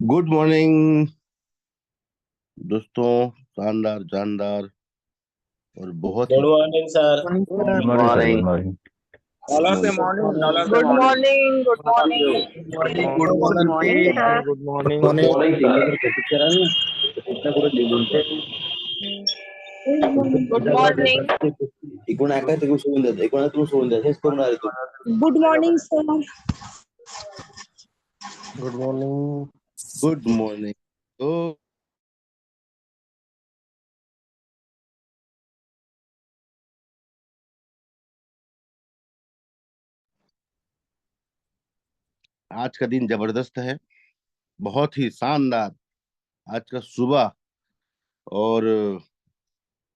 Good morning दोस्तों। शानदार जानदार और बहुत ही good morning sir. Morning good sir. Good morning sir, good morning. Morning. Good all of a morning. Morning, all of a good morning. Morning, good all of you. Morning. Good good morning morning sir. Good morning. Morning good morning. Good morning sir. Good morning. Good morning. तो आज का दिन जबरदस्त है, बहुत ही शानदार। आज का सुबह और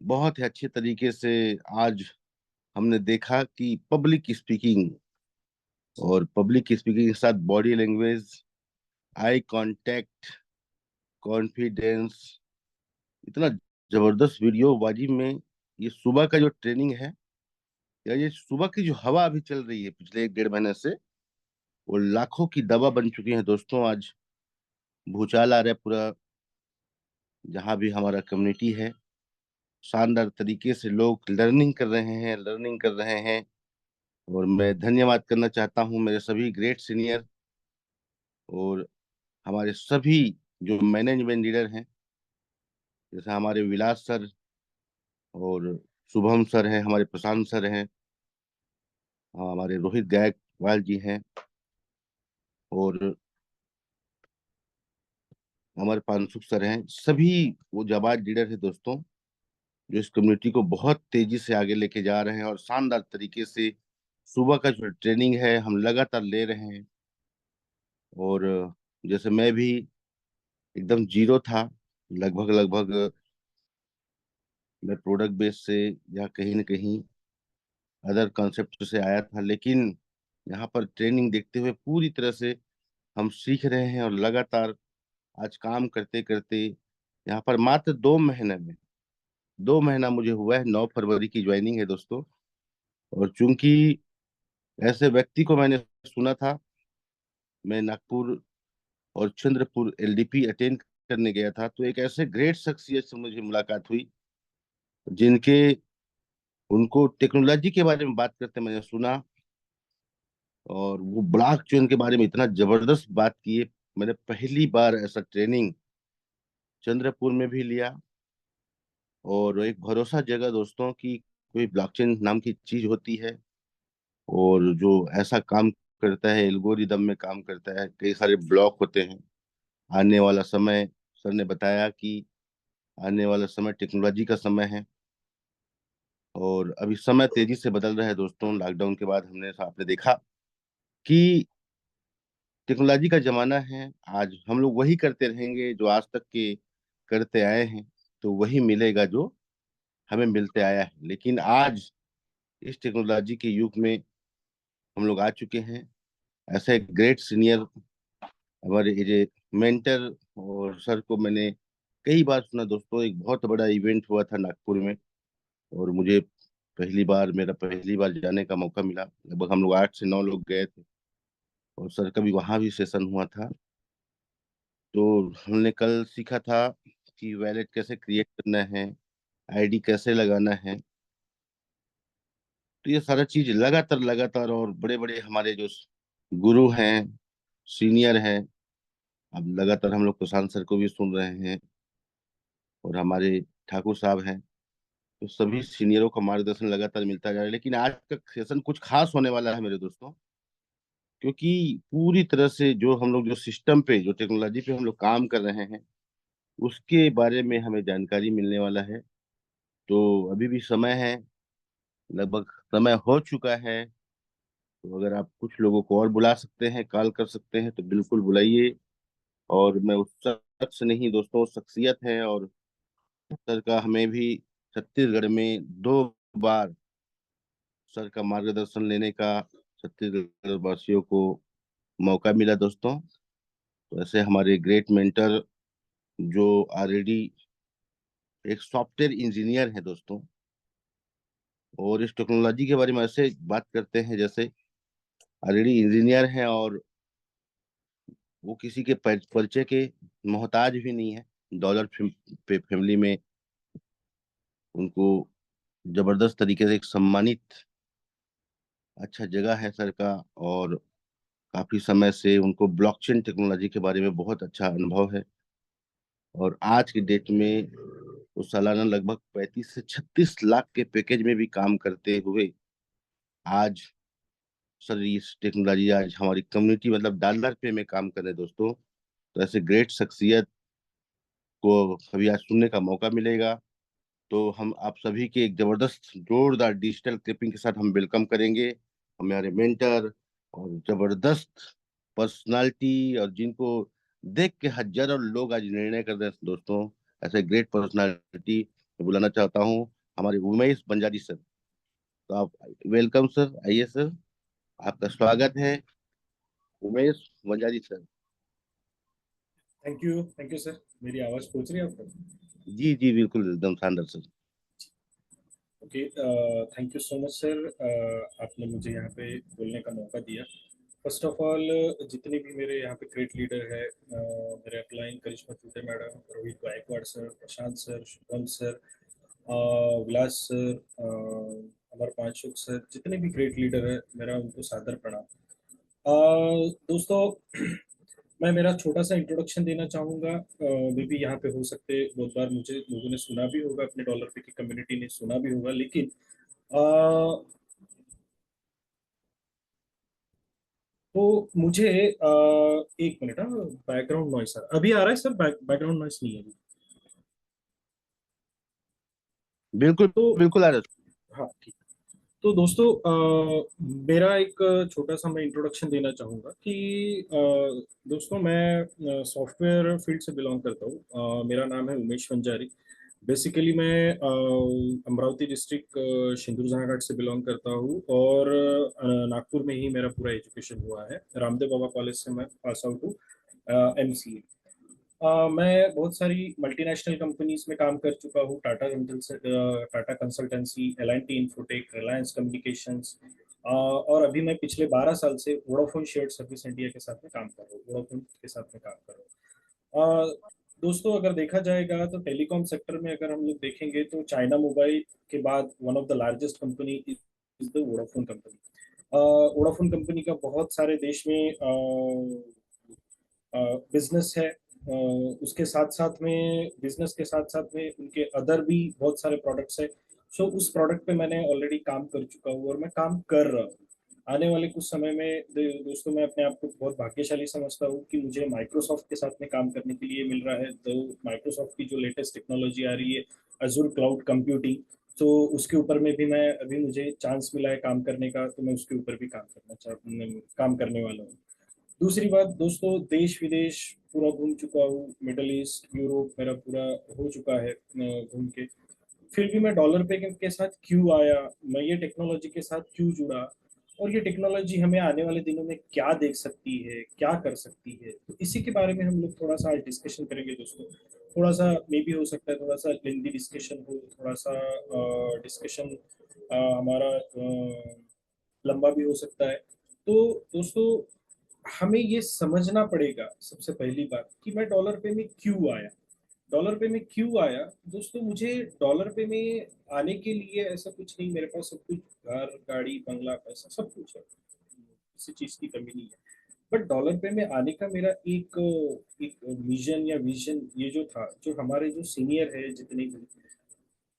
बहुत ही अच्छे तरीके से आज हमने देखा कि पब्लिक स्पीकिंग और पब्लिक स्पीकिंग के साथ body language, eye contact, confidence, इतना जबरदस्त वीडियो बाजी में। ये सुबह का जो ट्रेनिंग है या ये सुबह की जो हवा अभी चल रही है पिछले एक डेढ़ महीने से, वो लाखों की दवा बन चुकी है दोस्तों। आज भूचाल आ रहा है पूरा, जहाँ भी हमारा कम्युनिटी है। शानदार तरीके से लोग लर्निंग कर रहे हैं। और मैं धन्यवाद करना चाहता हूँ मेरे सभी ग्रेट सीनियर और हमारे सभी जो मैनेजमेंट लीडर हैं, जैसे हमारे विलास सर और शुभम सर हैं, हमारे प्रशांत सर हैं, हमारे रोहित गायकवाल जी हैं, और हमारे पांसुख सर हैं। सभी वो जाबाज लीडर है दोस्तों, जो इस कम्युनिटी को बहुत तेजी से आगे लेके जा रहे हैं। और शानदार तरीके से सुबह का जो ट्रेनिंग है हम लगातार ले रहे हैं। और जैसे मैं भी एकदम जीरो था, लगभग लगभग मैं प्रोडक्ट बेस से या कहीं न कहीं अदर कॉन्सेप्ट से आया था, लेकिन यहाँ पर ट्रेनिंग देखते हुए पूरी तरह से हम सीख रहे हैं। और लगातार आज काम करते करते यहाँ पर मात्र 2 महीने में, 2 महीना मुझे हुआ है, 9 फरवरी की ज्वाइनिंग है दोस्तों। और चूंकि ऐसे व्यक्ति को मैंने सुना था, मैं नागपुर और चंद्रपुर एलडीपी अटेंड करने गया था, तो एक ऐसे ग्रेट शख्सियत से मुझे मुलाकात हुई जिनके उनको टेक्नोलॉजी के बारे में बात करते मैंने सुना। और वो ब्लॉकचेन के बारे में इतना जबरदस्त बात किए। मैंने पहली बार ऐसा ट्रेनिंग चंद्रपुर में भी लिया। और एक भरोसा जगह दोस्तों की कोई ब्लॉकचेन नाम की चीज होती है, और जो ऐसा काम करता है, एल्गोरिदम में काम करता है, कई सारे ब्लॉक होते हैं। आने वाला समय, सर ने बताया कि आने वाला समय टेक्नोलॉजी का समय है। और अभी समय तेजी से बदल रहा है दोस्तों। लॉकडाउन के बाद हमने आपने देखा कि टेक्नोलॉजी का जमाना है। आज हम लोग वही करते रहेंगे जो आज तक के करते आए हैं, तो वही मिलेगा जो हमें मिलते आया है। लेकिन आज इस टेक्नोलॉजी के युग में हम लोग आ चुके हैं। ऐसे ग्रेट सीनियर हमारे ये मेंटर और सर को मैंने कई बार सुना दोस्तों। एक बहुत बड़ा इवेंट हुआ था नागपुर में, और मुझे मेरा पहली बार जाने का मौका मिला। लगभग हम लोग 8 से 9 लोग गए थे, और सर का भी वहाँ भी सेशन हुआ था। तो हमने कल सीखा था कि वैलेट कैसे क्रिएट करना है, आईडी कैसे लगाना है। तो ये सारा चीज लगातार लगातार, और बड़े बड़े हमारे जो गुरु हैं, सीनियर हैं, अब लगातार हम लोग प्रशांत सर को भी सुन रहे हैं, और हमारे ठाकुर साहब हैं। तो सभी सीनियरों का मार्गदर्शन लगातार मिलता जा रहा है। लेकिन आज का सेशन कुछ खास होने वाला है मेरे दोस्तों, क्योंकि पूरी तरह से जो हम लोग जो सिस्टम पे, जो टेक्नोलॉजी पे हम लोग काम कर रहे हैं, उसके बारे में हमें जानकारी मिलने वाला है। तो अभी भी समय है, लगभग समय हो चुका है। तो अगर आप कुछ लोगों को और बुला सकते हैं, कॉल कर सकते हैं, तो बिल्कुल बुलाइए। और मैं उस शख्स नहीं दोस्तों, उस शख्सियत है। और सर का हमें भी छत्तीसगढ़ में 2 बार सर का मार्गदर्शन लेने का छत्तीसगढ़ वासियों को मौका मिला दोस्तों। तो ऐसे हमारे ग्रेट मेंटर जो ऑलरेडी एक सॉफ्टवेयर इंजीनियर है दोस्तों, और इस टेक्नोलॉजी के बारे में ऐसे बात करते हैं जैसे ऑलरेडी इंजीनियर हैं, और वो किसी के परिचय के मोहताज भी नहीं है। डॉलर फैमिली में उनको जबरदस्त तरीके से एक सम्मानित अच्छा जगह है सर का। और काफी समय से उनको ब्लॉकचेन टेक्नोलॉजी के बारे में बहुत अच्छा अनुभव है। और आज की डेट में वो सालाना लगभग 35 से 36 लाख के पैकेज में भी काम करते हुए आज सर इस टेक्नोलॉजी आज हमारी कम्युनिटी मतलब डॉलर पे में काम कर रहे हैं दोस्तों। तो ऐसे ग्रेट शख्सियत को कभी आज सुनने का मौका मिलेगा तो हम आप सभी के एक जबरदस्त जोरदार डिजिटल क्लिपिंग के साथ हम वेलकम करेंगे हमारे मेंटर और जबरदस्त पर्सनालिटी और जिनको देख के हजारों लोग आज निर्णय कर रहे हैं दोस्तों। ऐसे ग्रेट पर्सनालिटी बुलाना चाहता हूँ हमारे उमेश बंजारी सर। तो आप वेलकम सर, आइए सर, आपका स्वागत है Umesh Banjari sir. Thank you sir. मेरी आवाज पहुंच रही है आपको? जी जी बिल्कुल एकदम शानदार sir. Okay, thank you so much sir. आपने मुझे यहाँ पे बोलने का मौका दिया। फर्स्ट ऑफ ऑल, जितने भी मेरे यहाँ पे ग्रेट लीडर है, मेरे अपलाइन करिश्मा चूटे मैडम, रोहित गायकवाड़ सर, प्रशांत सर, शुभम सर, विलास सर, अमर पांचुक सर, जितने भी ग्रेट लीडर है, मेरा उनको सादर प्रणाम। दोस्तों, मैं मेरा छोटा सा इंट्रोडक्शन देना चाहूँगा। मे बी यहाँ पे हो सकते बहुत बार मुझे लोगों ने सुना भी होगा, अपने डॉलर पे की कम्युनिटी ने सुना भी होगा, लेकिन तो मुझे एक मिनट। बैकग्राउंड नॉइस सर अभी आ रहा है? सर बैकग्राउंड नॉइस नहीं है अभी? बिल्कुल तो बिल्कुल आ रहा हाँ, ठीक। तो दोस्तों, मेरा एक छोटा सा मैं इंट्रोडक्शन देना चाहूँगा कि दोस्तों, मैं सॉफ्टवेयर फील्ड से बिलोंग करता हूँ। मेरा नाम है उमेश वंजारी। बेसिकली मैं अमरावती डिस्ट्रिक्ट सिंदूरजहां घाट से बिलोंग करता हूँ, और नागपुर में ही मेरा पूरा एजुकेशन हुआ है। रामदेव बाबा कॉलेज से मैं पास आउट हूँ, MCA। मैं बहुत सारी मल्टीनेशनल कंपनीज में काम कर चुका हूँ। Tata consultancy, L&T infotech, Reliance communications, और अभी मैं पिछले 12 साल से वोडाफोन शेयर्ड सर्विस इंडिया के साथ में काम कर रहा हूँ, वोडाफोन के साथ में काम कर रहा हूँ। दोस्तों, अगर देखा जाएगा तो टेलीकॉम सेक्टर में अगर हम लोग देखेंगे तो चाइना मोबाइल के बाद one of the largest company is the Vodafone company. Vodafone company का बहुत सारे देश में बिजनेस है। उसके साथ साथ में, बिजनेस के साथ साथ में उनके अदर भी बहुत सारे प्रोडक्ट्स है। सो उस प्रोडक्ट पे मैंने ऑलरेडी काम कर चुका हूँ और मैं काम कर रहा हूँ। आने वाले कुछ समय में दोस्तों, मैं अपने आप को बहुत भाग्यशाली समझता हूँ कि मुझे माइक्रोसॉफ्ट के साथ में काम करने के लिए मिल रहा है। तो माइक्रोसॉफ्ट की जो लेटेस्ट टेक्नोलॉजी आ रही है, अजूर क्लाउड कंप्यूटिंग, तो उसके ऊपर में भी मैं अभी मुझे चांस मिला है काम करने का, तो मैं उसके ऊपर भी काम करने वाला हूँ। दूसरी बात दोस्तों, देश विदेश पूरा घूम चुका हूँ। मिडल ईस्ट, यूरोप मेरा पूरा हो चुका है घूम के। फिर भी मैं डॉलर पे के साथ क्यों आया, मैं ये टेक्नोलॉजी के साथ क्यों जुड़ा, और ये टेक्नोलॉजी हमें आने वाले दिनों में क्या देख सकती है, क्या कर सकती है, तो इसी के बारे में हम लोग थोड़ा सा डिस्कशन करेंगे दोस्तों। थोड़ा सा मे भी हो सकता है, थोड़ा सा लेंदी डिस्कशन हो, थोड़ा सा डिस्कशन हमारा लंबा भी हो सकता है। तो दोस्तों, हमें ये समझना पड़ेगा सबसे पहली बात कि मैं डॉलर पे में क्यों आया। डॉलर पे में क्यों आया दोस्तों? मुझे डॉलर पे में आने के लिए ऐसा कुछ नहीं, मेरे पास सब कुछ, घर, गाड़ी, बंगला, पैसा सब कुछ है, किसी चीज की कमी नहीं है। बट डॉलर पे में आने का मेरा एक एक विजन या विजन ये जो था, जो हमारे जो सीनियर है जितने भी,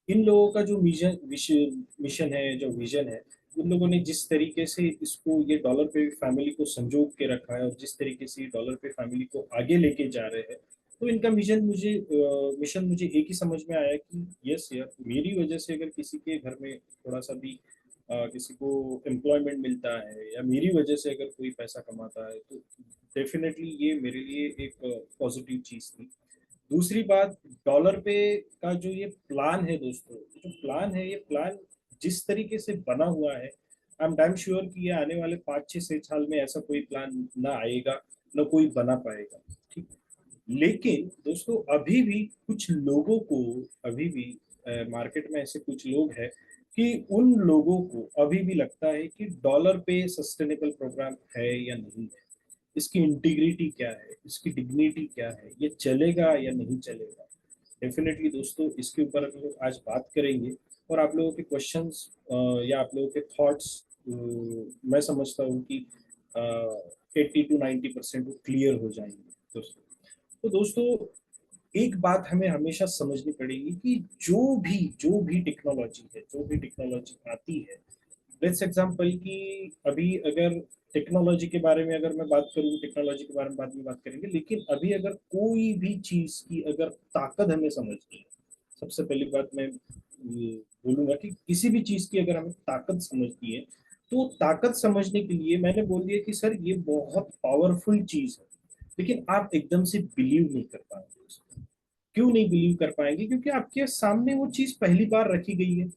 इन लोगों का जो मिशन है, जो विजन है, उन लोगों ने जिस तरीके से इसको, ये डॉलर पे फैमिली को संजोग के रखा है, और जिस तरीके से डॉलर पे फैमिली को आगे लेके जा रहे हैं, तो इनका मिशन मुझे एक ही समझ में आया कि यस यार, मेरी वजह से अगर किसी के घर में थोड़ा सा भी किसी को एम्प्लॉयमेंट मिलता है, या मेरी वजह से अगर कोई पैसा कमाता है, तो डेफिनेटली ये मेरे लिए एक पॉजिटिव चीज थी। दूसरी बात, डॉलर पे का जो ये प्लान है दोस्तों, जो प्लान है, ये प्लान जिस तरीके से बना हुआ है, आई एम डैम श्योर कि ये आने वाले 5-6 साल में ऐसा कोई प्लान ना आएगा, ना कोई बना पाएगा। ठीक। लेकिन दोस्तों, अभी भी कुछ लोगों को, अभी भी मार्केट में ऐसे कुछ लोग हैं कि उन लोगों को अभी भी लगता है कि डॉलर पे सस्टेनेबल प्रोग्राम है या नहीं है। इसकी इंटीग्रिटी क्या है, इसकी डिग्निटी क्या है, ये चलेगा या नहीं चलेगा। डेफिनेटली दोस्तों इसके ऊपर हम लोग आज बात करेंगे, और आप लोगों के क्वेश्चंस या आप लोगों के थॉट्स मैं समझता हूँ कि 80 to 90% वो क्लियर हो जाएंगे दोस्तों। तो दोस्तों एक बात हमें हमेशा समझनी पड़ेगी कि जो भी टेक्नोलॉजी है, जो भी टेक्नोलॉजी आती है, लेट्स एग्जांपल कि अभी अगर टेक्नोलॉजी के बारे में अगर मैं बात करूँ, टेक्नोलॉजी के बारे में बाद में बात करेंगे, लेकिन अभी अगर कोई भी चीज की अगर ताकत हमें समझनी है, सबसे पहली बात मैं बोलूंगा कि किसी भी चीज की अगर हमें ताकत समझनी है, तो ताकत समझने के लिए मैंने बोल दिया कि सर ये बहुत पावरफुल चीज है, लेकिन आप एकदम से बिलीव नहीं कर पाएंगे उसको। क्यों नहीं बिलीव कर पाएंगे? क्योंकि आपके सामने वो चीज पहली बार रखी गई है।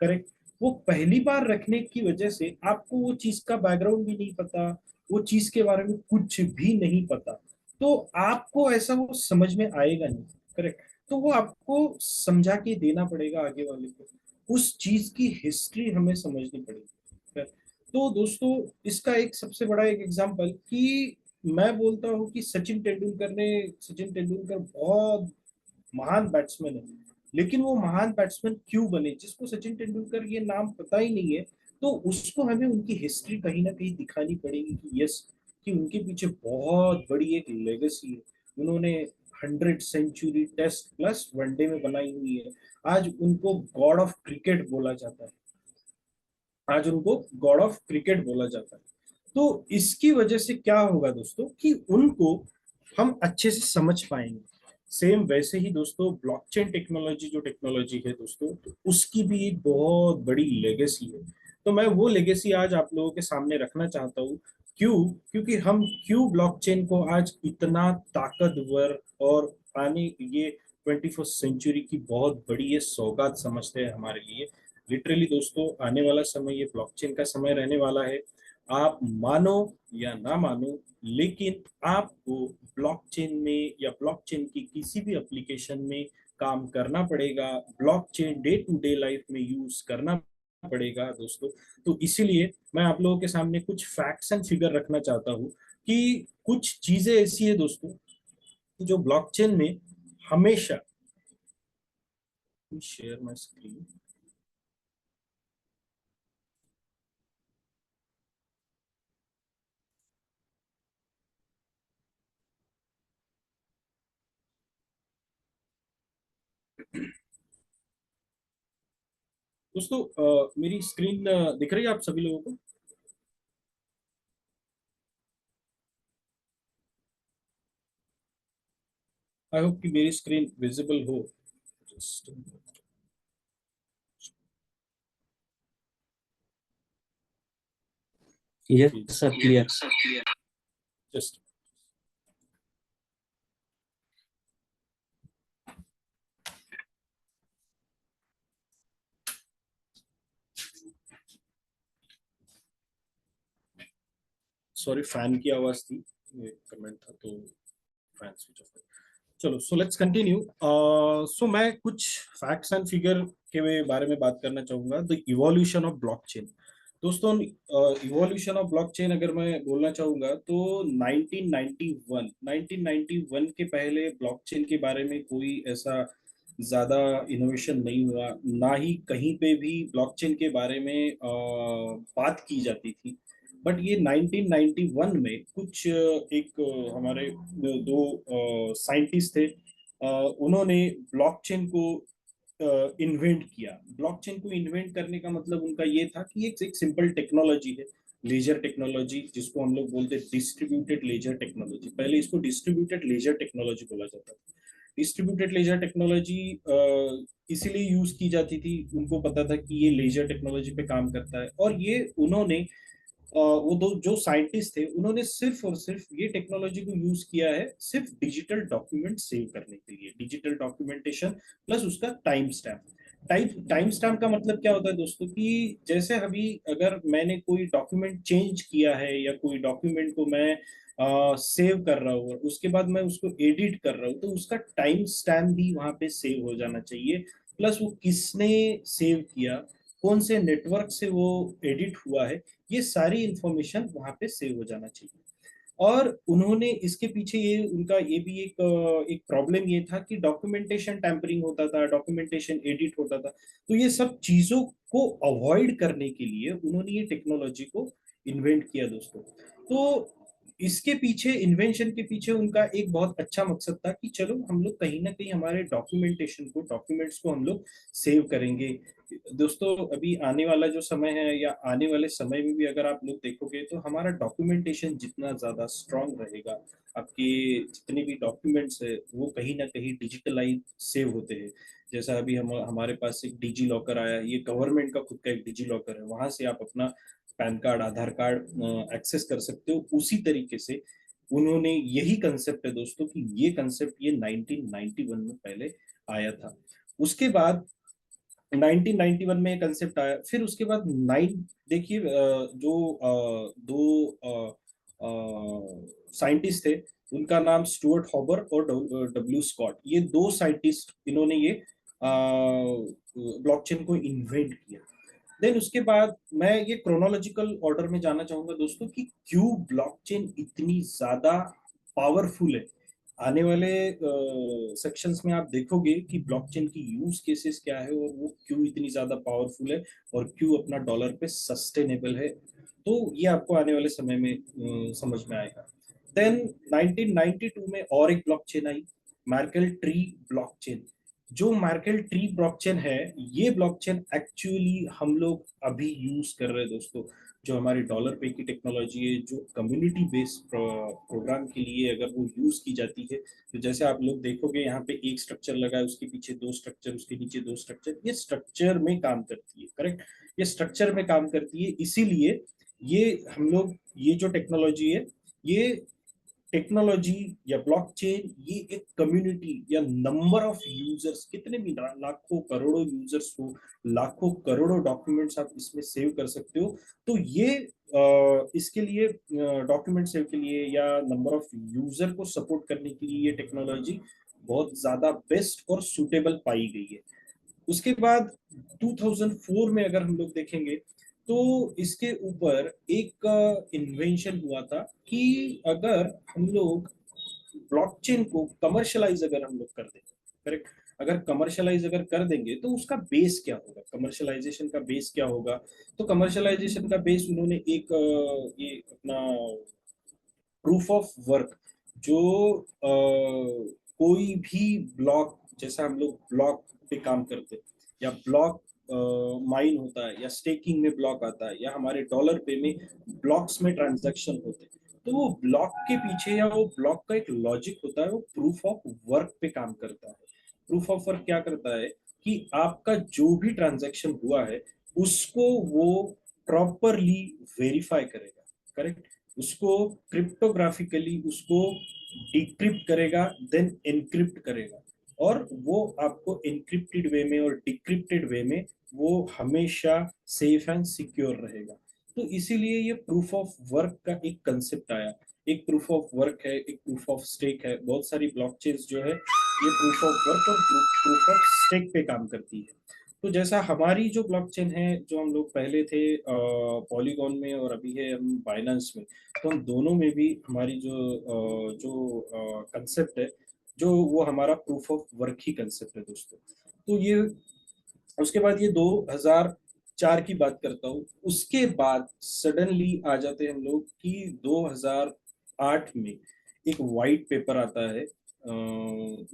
करेक्ट। वो पहली बार रखने की वजह से आपको वो चीज का बैकग्राउंड भी नहीं पता, वो चीज के बारे में कुछ भी नहीं पता, तो आपको ऐसा वो समझ में आएगा नहीं। करेक्ट। तो वो आपको समझा के देना पड़ेगा आगे वाले को, उस चीज की हिस्ट्री हमें समझनी पड़ेगी। Correct? तो दोस्तों इसका एक सबसे बड़ा एक एग्जांपल कि मैं बोलता हूँ कि सचिन तेंदुलकर बहुत महान बैट्समैन है, लेकिन वो महान बैट्समैन क्यों बने? जिसको सचिन तेंदुलकर ये नाम पता ही नहीं है, तो उसको हमें उनकी हिस्ट्री कहीं ना कहीं दिखानी पड़ेगी कि यस, कि उनके पीछे बहुत बड़ी एक लेगेसी है। उन्होंने 100 सेंचुरी टेस्ट प्लस वनडे में बनाई हुई है। आज उनको गॉड ऑफ क्रिकेट बोला जाता है। आज उनको गॉड ऑफ क्रिकेट बोला जाता है। तो इसकी वजह से क्या होगा दोस्तों कि उनको हम अच्छे से समझ पाएंगे। सेम वैसे ही दोस्तों ब्लॉकचेन टेक्नोलॉजी जो टेक्नोलॉजी है दोस्तों, तो उसकी भी एक बहुत बड़ी लेगेसी है। तो मैं वो लेगेसी आज आप लोगों के सामने रखना चाहता हूँ। क्यों? क्योंकि हम क्यों ब्लॉकचेन को आज इतना ताकतवर और आने ये 21st सेंचुरी की बहुत बड़ी ये सौगात समझते हैं हमारे लिए। लिटरली दोस्तों आने वाला समय ये ब्लॉकचेन का समय रहने वाला है। आप मानो या ना मानो, लेकिन आपको ब्लॉकचेन में या ब्लॉकचेन की किसी भी एप्लीकेशन में काम करना पड़ेगा, blockchain day to day life में यूज करना पड़ेगा दोस्तों। तो इसीलिए मैं आप लोगों के सामने कुछ फैक्ट्स एंड फिगर रखना चाहता हूँ कि कुछ चीजें ऐसी है दोस्तों जो ब्लॉकचेन में हमेशा। Share my screen. दोस्तों मेरी स्क्रीन दिख रही है आप सभी लोगों को? आई होप कि मेरी स्क्रीन विजिबल हो। Yes, sir, clear. Just sorry, fan की आवाज थी, ये कमेंट था तो फैन स्विच ऑफ। चलो, सो लेट्स कंटिन्यू। सो मैं कुछ फैक्ट्स एंड फिगर के बारे में बात करना चाहूंगा। The evolution of blockchain. दोस्तों इवोल्यूशन ऑफ ब्लॉकचेन अगर मैं बोलना चाहूंगा तो 1991 के पहले ब्लॉकचेन के बारे में कोई ऐसा ज्यादा इनोवेशन नहीं हुआ, ना ही कहीं पे भी ब्लॉकचेन के बारे में बात की जाती थी। बट ये 1991 में कुछ एक हमारे दो साइंटिस्ट थे, उन्होंने ब्लॉकचेन को इन्वेंट किया। ब्लॉकचेन को इन्वेंट करने का मतलब उनका ये था कि एक सिंपल टेक्नोलॉजी है, लेजर टेक्नोलॉजी, जिसको हम लोग बोलते हैं डिस्ट्रीब्यूटेड लेजर टेक्नोलॉजी। पहले इसको डिस्ट्रीब्यूटेड लेजर टेक्नोलॉजी बोला जाता था। डिस्ट्रीब्यूटेड लेजर टेक्नोलॉजी इसीलिए यूज की जाती थी, उनको पता था कि ये लेजर टेक्नोलॉजी पे काम करता है। और ये उन्होंने वो दो जो साइंटिस्ट थे, उन्होंने सिर्फ और सिर्फ ये टेक्नोलॉजी को यूज किया है सिर्फ डिजिटल डॉक्यूमेंट सेव करने के लिए। डिजिटल डॉक्यूमेंटेशन प्लस उसका टाइम स्टैम्प। टाइम स्टैम्प का मतलब क्या होता है दोस्तों कि जैसे अभी अगर मैंने कोई डॉक्यूमेंट चेंज किया है या कोई डॉक्यूमेंट को मैं सेव कर रहा हूँ, उसके बाद मैं उसको एडिट कर रहा हूँ, तो उसका टाइम स्टैम्प भी वहां पे सेव हो जाना चाहिए। प्लस वो किसने सेव किया, कौन से नेटवर्क से वो एडिट हुआ है, ये सारी इंफॉर्मेशन वहां पे सेव हो जाना चाहिए। और उन्होंने इसके पीछे ये उनका ये भी एक प्रॉब्लम ये था कि डॉक्यूमेंटेशन टैंपरिंग होता था, डॉक्यूमेंटेशन एडिट होता था। तो ये सब चीजों को अवॉइड करने के लिए उन्होंने ये टेक्नोलॉजी को इन्वेंट किया दोस्तों। तो इसके पीछे, इन्वेंशन के पीछे उनका एक बहुत अच्छा मकसद था कि चलो हम लोग कहीं ना कहीं हमारे डॉक्यूमेंटेशन को, डॉक्यूमेंट्स को हम लोग सेव करेंगे। दोस्तों अभी आने वाला जो समय है या आने वाले समय में भी अगर आप लोग देखोगे तो हमारा डॉक्यूमेंटेशन जितना ज्यादा स्ट्रांग रहेगा, आपके जितने भी डॉक्यूमेंट्स है वो कहीं ना कहीं डिजिटलाइज सेव होते हैं। जैसा अभी हमारे पास एक डिजी लॉकर आया, ये गवर्नमेंट का खुद का एक डिजी लॉकर है, वहां से आप अपना पैन कार्ड, आधार कार्ड एक्सेस कर सकते हो। उसी तरीके से उन्होंने, यही कंसेप्ट है दोस्तों कि ये कंसेप्ट ये 1991 में पहले आया था। उसके बाद 1991 में कंसेप्ट आया, फिर उसके बाद देखिए जो दो साइंटिस्ट थे, उनका नाम स्टुअर्ट हॉबर और डब्ल्यू स्कॉट, ये दो साइंटिस्ट, इन्होंने ये ब्लॉकचेन को इन्वेंट किया। देन उसके बाद मैं ये क्रोनोलॉजिकल ऑर्डर में जाना चाहूंगा दोस्तों कि क्यों ब्लॉकचेन इतनी ज्यादा पावरफुल है। आने वाले सेक्शंस में आप देखोगे कि ब्लॉकचेन की यूज केसेस क्या है और वो क्यों इतनी ज्यादा पावरफुल है और क्यों अपना डॉलर पे सस्टेनेबल है। तो ये आपको आने वाले समय में समझ में आएगा। देन 1992 में और एक ब्लॉकचेन आई, मैर्कल ट्री ब्लॉकचेन। जो मैर्कल ट्री ब्लॉकचेन है, ये ब्लॉकचेन एक्चुअली हम लोग अभी यूज कर रहे हैं दोस्तों। जो हमारी डॉलर पे की टेक्नोलॉजी है, जो कम्युनिटी बेस्ड प्रोग्राम के लिए अगर वो यूज की जाती है, तो जैसे आप लोग देखोगे यहाँ पे एक स्ट्रक्चर लगा है, उसके पीछे दो स्ट्रक्चर, उसके नीचे दो स्ट्रक्चर, ये स्ट्रक्चर में काम करती है, करेक्ट। ये स्ट्रक्चर में काम करती है, इसीलिए ये हम लोग, ये जो टेक्नोलॉजी है, ये टेक्नोलॉजी या ब्लॉकचेन, ये एक कम्युनिटी या नंबर ऑफ यूजर्स, कितने भी लाखों करोड़ों यूजर्स हो, लाखों करोड़ों डॉक्यूमेंट्स आप इसमें सेव कर सकते हो। तो ये इसके लिए, डॉक्यूमेंट सेव के लिए या नंबर ऑफ यूजर को सपोर्ट करने के लिए ये टेक्नोलॉजी बहुत ज्यादा बेस्ट और सुटेबल पाई गई है। उसके बाद 2004 में अगर हम लोग देखेंगे तो इसके ऊपर एक इन्वेंशन हुआ था कि अगर हम लोग ब्लॉकचेन को कमर्शलाइज अगर हम लोग कर देंगे, करेक्ट, अगर कमर्शलाइज अगर कर देंगे तो उसका बेस क्या होगा, कमर्शलाइजेशन का बेस क्या होगा। तो कमर्शलाइजेशन का बेस उन्होंने ये अपना प्रूफ ऑफ वर्क, जो कोई भी ब्लॉक, जैसा हम लोग ब्लॉक पे काम करते हैं या ब्लॉक माइन होता है या स्टेकिंग में ब्लॉक आता है या हमारे डॉलर पे में ब्लॉक्स में ट्रांजैक्शन होते हैं, तो वो ब्लॉक के पीछे या वो ब्लॉक का एक लॉजिक होता है, वो प्रूफ ऑफ वर्क पे काम करता है। प्रूफ ऑफ वर्क क्या करता है कि आपका जो भी ट्रांजैक्शन हुआ है उसको वो प्रॉपरली वेरीफाई करेगा, करेक्ट, उसको क्रिप्टोग्राफिकली उसको डिक्रिप्ट करेगा, देन एनक्रिप्ट करेगा, और वो आपको एनक्रिप्टेड वे में और डिक्रिप्टेड वे में वो हमेशा सेफ एंड सिक्योर रहेगा। तो इसीलिए ये प्रूफ ऑफ वर्क का एक कंसेप्ट आया। एक प्रूफ ऑफ वर्क है, एक प्रूफ ऑफ स्टेक है, बहुत सारी ब्लॉकचेन्स जो है ये प्रूफ ऑफ वर्क और प्रूफ ऑफ स्टेक पे काम करती है। तो जैसा हमारी जो ब्लॉकचेन है, जो हम लोग पहले थे पॉलीगॉन में और अभी है हम बाइनेंस में, तो हम दोनों में भी हमारी जो कंसेप्ट है, जो वो हमारा proof of work he concept है दोस्तों। तो ये, उसके बाद ये 2004 की बात करता हूँ। उसके बाद सडनली आ जाते हैं हम लोग कि 2008 में एक वाइट पेपर आता है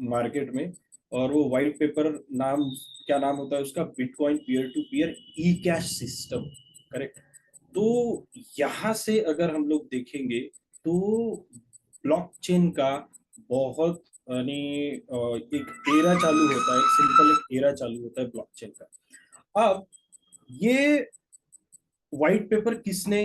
मार्केट में, और वो वाइट पेपर नाम, क्या नाम होता है उसका, bitcoin peer to peer e cash system, correct. तो यहाँ से अगर हम लोग देखेंगे तो ब्लॉकचेन का बहुत, यानी एक एरा चालू होता है, एक सिंपल एक एरा चालू होता है ब्लॉकचेन का। अब ये व्हाइट पेपर किसने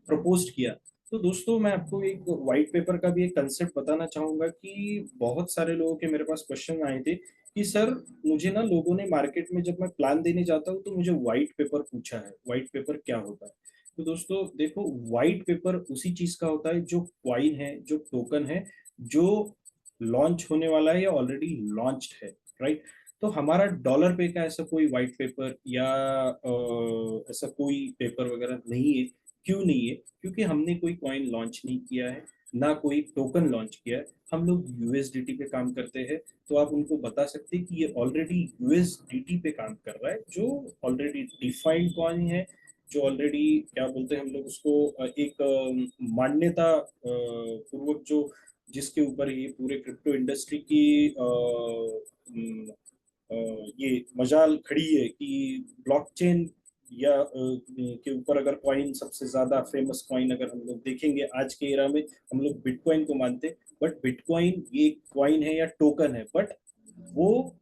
प्रपोज किया? तो दोस्तों मैं आपको एक व्हाइट पेपर का भी एक कंसेप्ट बताना चाहूंगा कि बहुत सारे लोगों के मेरे पास क्वेश्चन आए थे कि सर मुझे ना लोगों ने मार्केट में जब मैं प्लान देने जाता हूँ तो मुझे व्हाइट पेपर पूछा है, व्हाइट पेपर क्या होता है? तो दोस्तों देखो, व्हाइट पेपर उसी चीज का होता है जो क्वाइन है, जो टोकन है, जो लॉन्च होने वाला है या ऑलरेडी लॉन्च्ड है, राइट। तो हमारा डॉलर पे का ऐसा कोई व्हाइट पेपर या ऐसा कोई पेपर वगैरह नहीं है। क्यों नहीं है? क्योंकि हमने कोई कॉइन लॉन्च नहीं किया है, ना कोई टोकन लॉन्च किया है। हम लोग यूएसडीटी पे काम करते हैं। तो आप उनको बता सकते हैं कि ये ऑलरेडी यूएसडीटी पे काम कर रहा है, जो ऑलरेडी डिफाइंड कॉइन है, जो ऑलरेडी क्या बोलते हैं हम लोग उसको एक मान्यता पूर्वक जो जिसके ऊपर ये पूरे क्रिप्टो इंडस्ट्री की ये मजाल खड़ी है कि ब्लॉकचेन या के ऊपर अगर कॉइन सबसे ज्यादा फेमस कॉइन अगर हम लोग देखेंगे आज के एरा में, हम लोग बिटकॉइन को मानते। बट बिटकॉइन ये कॉइन है या टोकन है, बट वो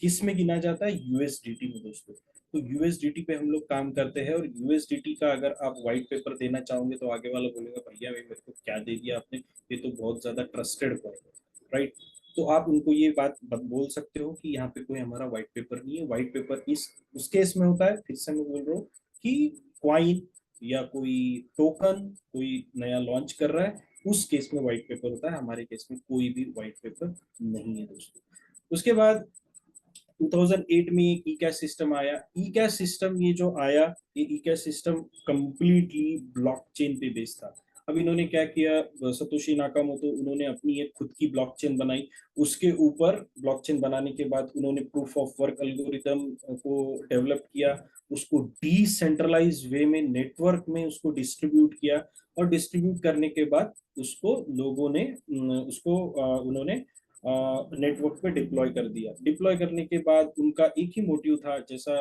किस में गिना जाता है? यूएसडीटी में दोस्तों। तो यूएसडीटी पे हम लोग काम करते हैं, और यूएसडीटी का अगर आप व्हाइट पेपर देना चाहोगे तो आगे वाला बोलेगा भैया मेरे को क्या दे दिया आपने, ये तो बहुत ज्यादा ट्रस्टेड कॉइन है, राइट? तो आप उनको ये बात बोल सकते हो कि यहाँ पे कोई हमारा व्हाइट पेपर नहीं है। व्हाइट पेपर इस उस केस में होता है, फिर से मैं बोल रहा हूँ, कि क्वाइन या कोई टोकन कोई नया लॉन्च कर रहा है, उस केस में व्हाइट पेपर होता है। हमारे केस में कोई भी व्हाइट पेपर नहीं है दोस्तों। उसके बाद 2008 में एक ई कैश सिस्टम आया। ई कैश सिस्टम ये जो आया, ये ई कैश सिस्टम कंप्लीटली ब्लॉकचेन पे बेस्ड था। अब इन्होंने क्या किया, सतोशी नाकामोटो, उन्होंने अपनी एक खुद की ब्लॉकचेन बनाई। उसके ऊपर ब्लॉकचेन बनाने के बाद उन्होंने प्रूफ ऑफ वर्क एल्गोरिथम को डेवलप किया, उसको डिसेंट्रलाइज वे में नेटवर्क में उसको डिस्ट्रीब्यूट किया, और डिस्ट्रीब्यूट करने के बाद उसको लोगों ने उसको उन्होंने नेटवर्क पे डिप्लॉय कर दिया। डिप्लॉय करने के बाद उनका एक ही मोटिव था, जैसा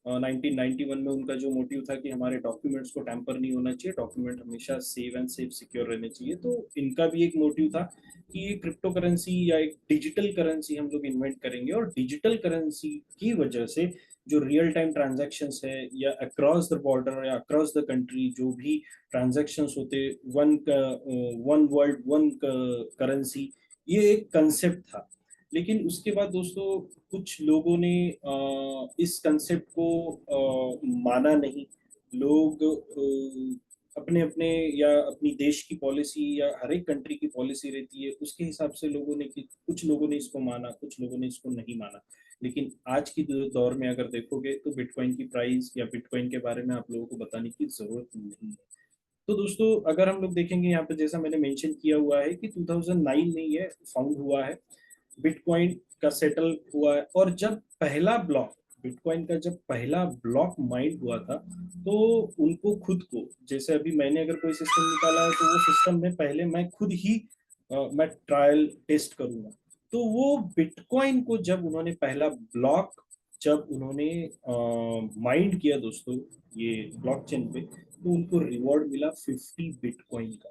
1991 में उनका जो मोटिव था कि हमारे डॉक्यूमेंट्स को टैंपर नहीं होना चाहिए, डॉक्यूमेंट हमेशा सेव एंड सेफ सिक्योर रहने चाहिए। तो इनका भी एक मोटिव था कि क्रिप्टो करेंसी या एक डिजिटल करेंसी हम लोग इन्वेंट करेंगे, और डिजिटल करेंसी की वजह से जो रियल टाइम ट्रांजैक्शंस है या अक्रॉस द बॉर्डर या अक्रॉस द कंट्री जो भी ट्रांजैक्शंस होते, वन वर्ल्ड वन करेंसी, ये एक कंसेप्ट था। लेकिन उसके बाद दोस्तों कुछ लोगों ने इस कंसेप्ट को माना नहीं। लोग अपने अपने या अपनी देश की पॉलिसी या हर एक कंट्री की पॉलिसी रहती है, उसके हिसाब से लोगों ने कुछ लोगों ने इसको माना, कुछ लोगों ने इसको नहीं माना। लेकिन आज की दौर में अगर देखोगे तो बिटकॉइन की प्राइस या बिटकॉइन के बारे में आप लोगों को बताने की जरूरत नहीं है। तो दोस्तों अगर हम लोग देखेंगे यहाँ पे, जैसा मैंने मेंशन किया हुआ है कि 2009 में ये फाउंड हुआ है, बिटकॉइन का सेटल हुआ है। और जब पहला ब्लॉक बिटकॉइन का जब पहला ब्लॉक माइंड हुआ था, तो उनको खुद को, जैसे अभी मैंने अगर कोई सिस्टम निकाला है तो वो सिस्टम में पहले मैं खुद ही मैं ट्रायल टेस्ट करूंगा। तो वो बिटकॉइन को जब उन्होंने पहला ब्लॉक जब उन्होंने माइंड किया दोस्तों ये ब्लॉकचेन पे, तो उनको रिवॉर्ड मिला 50 बिटकॉइन का,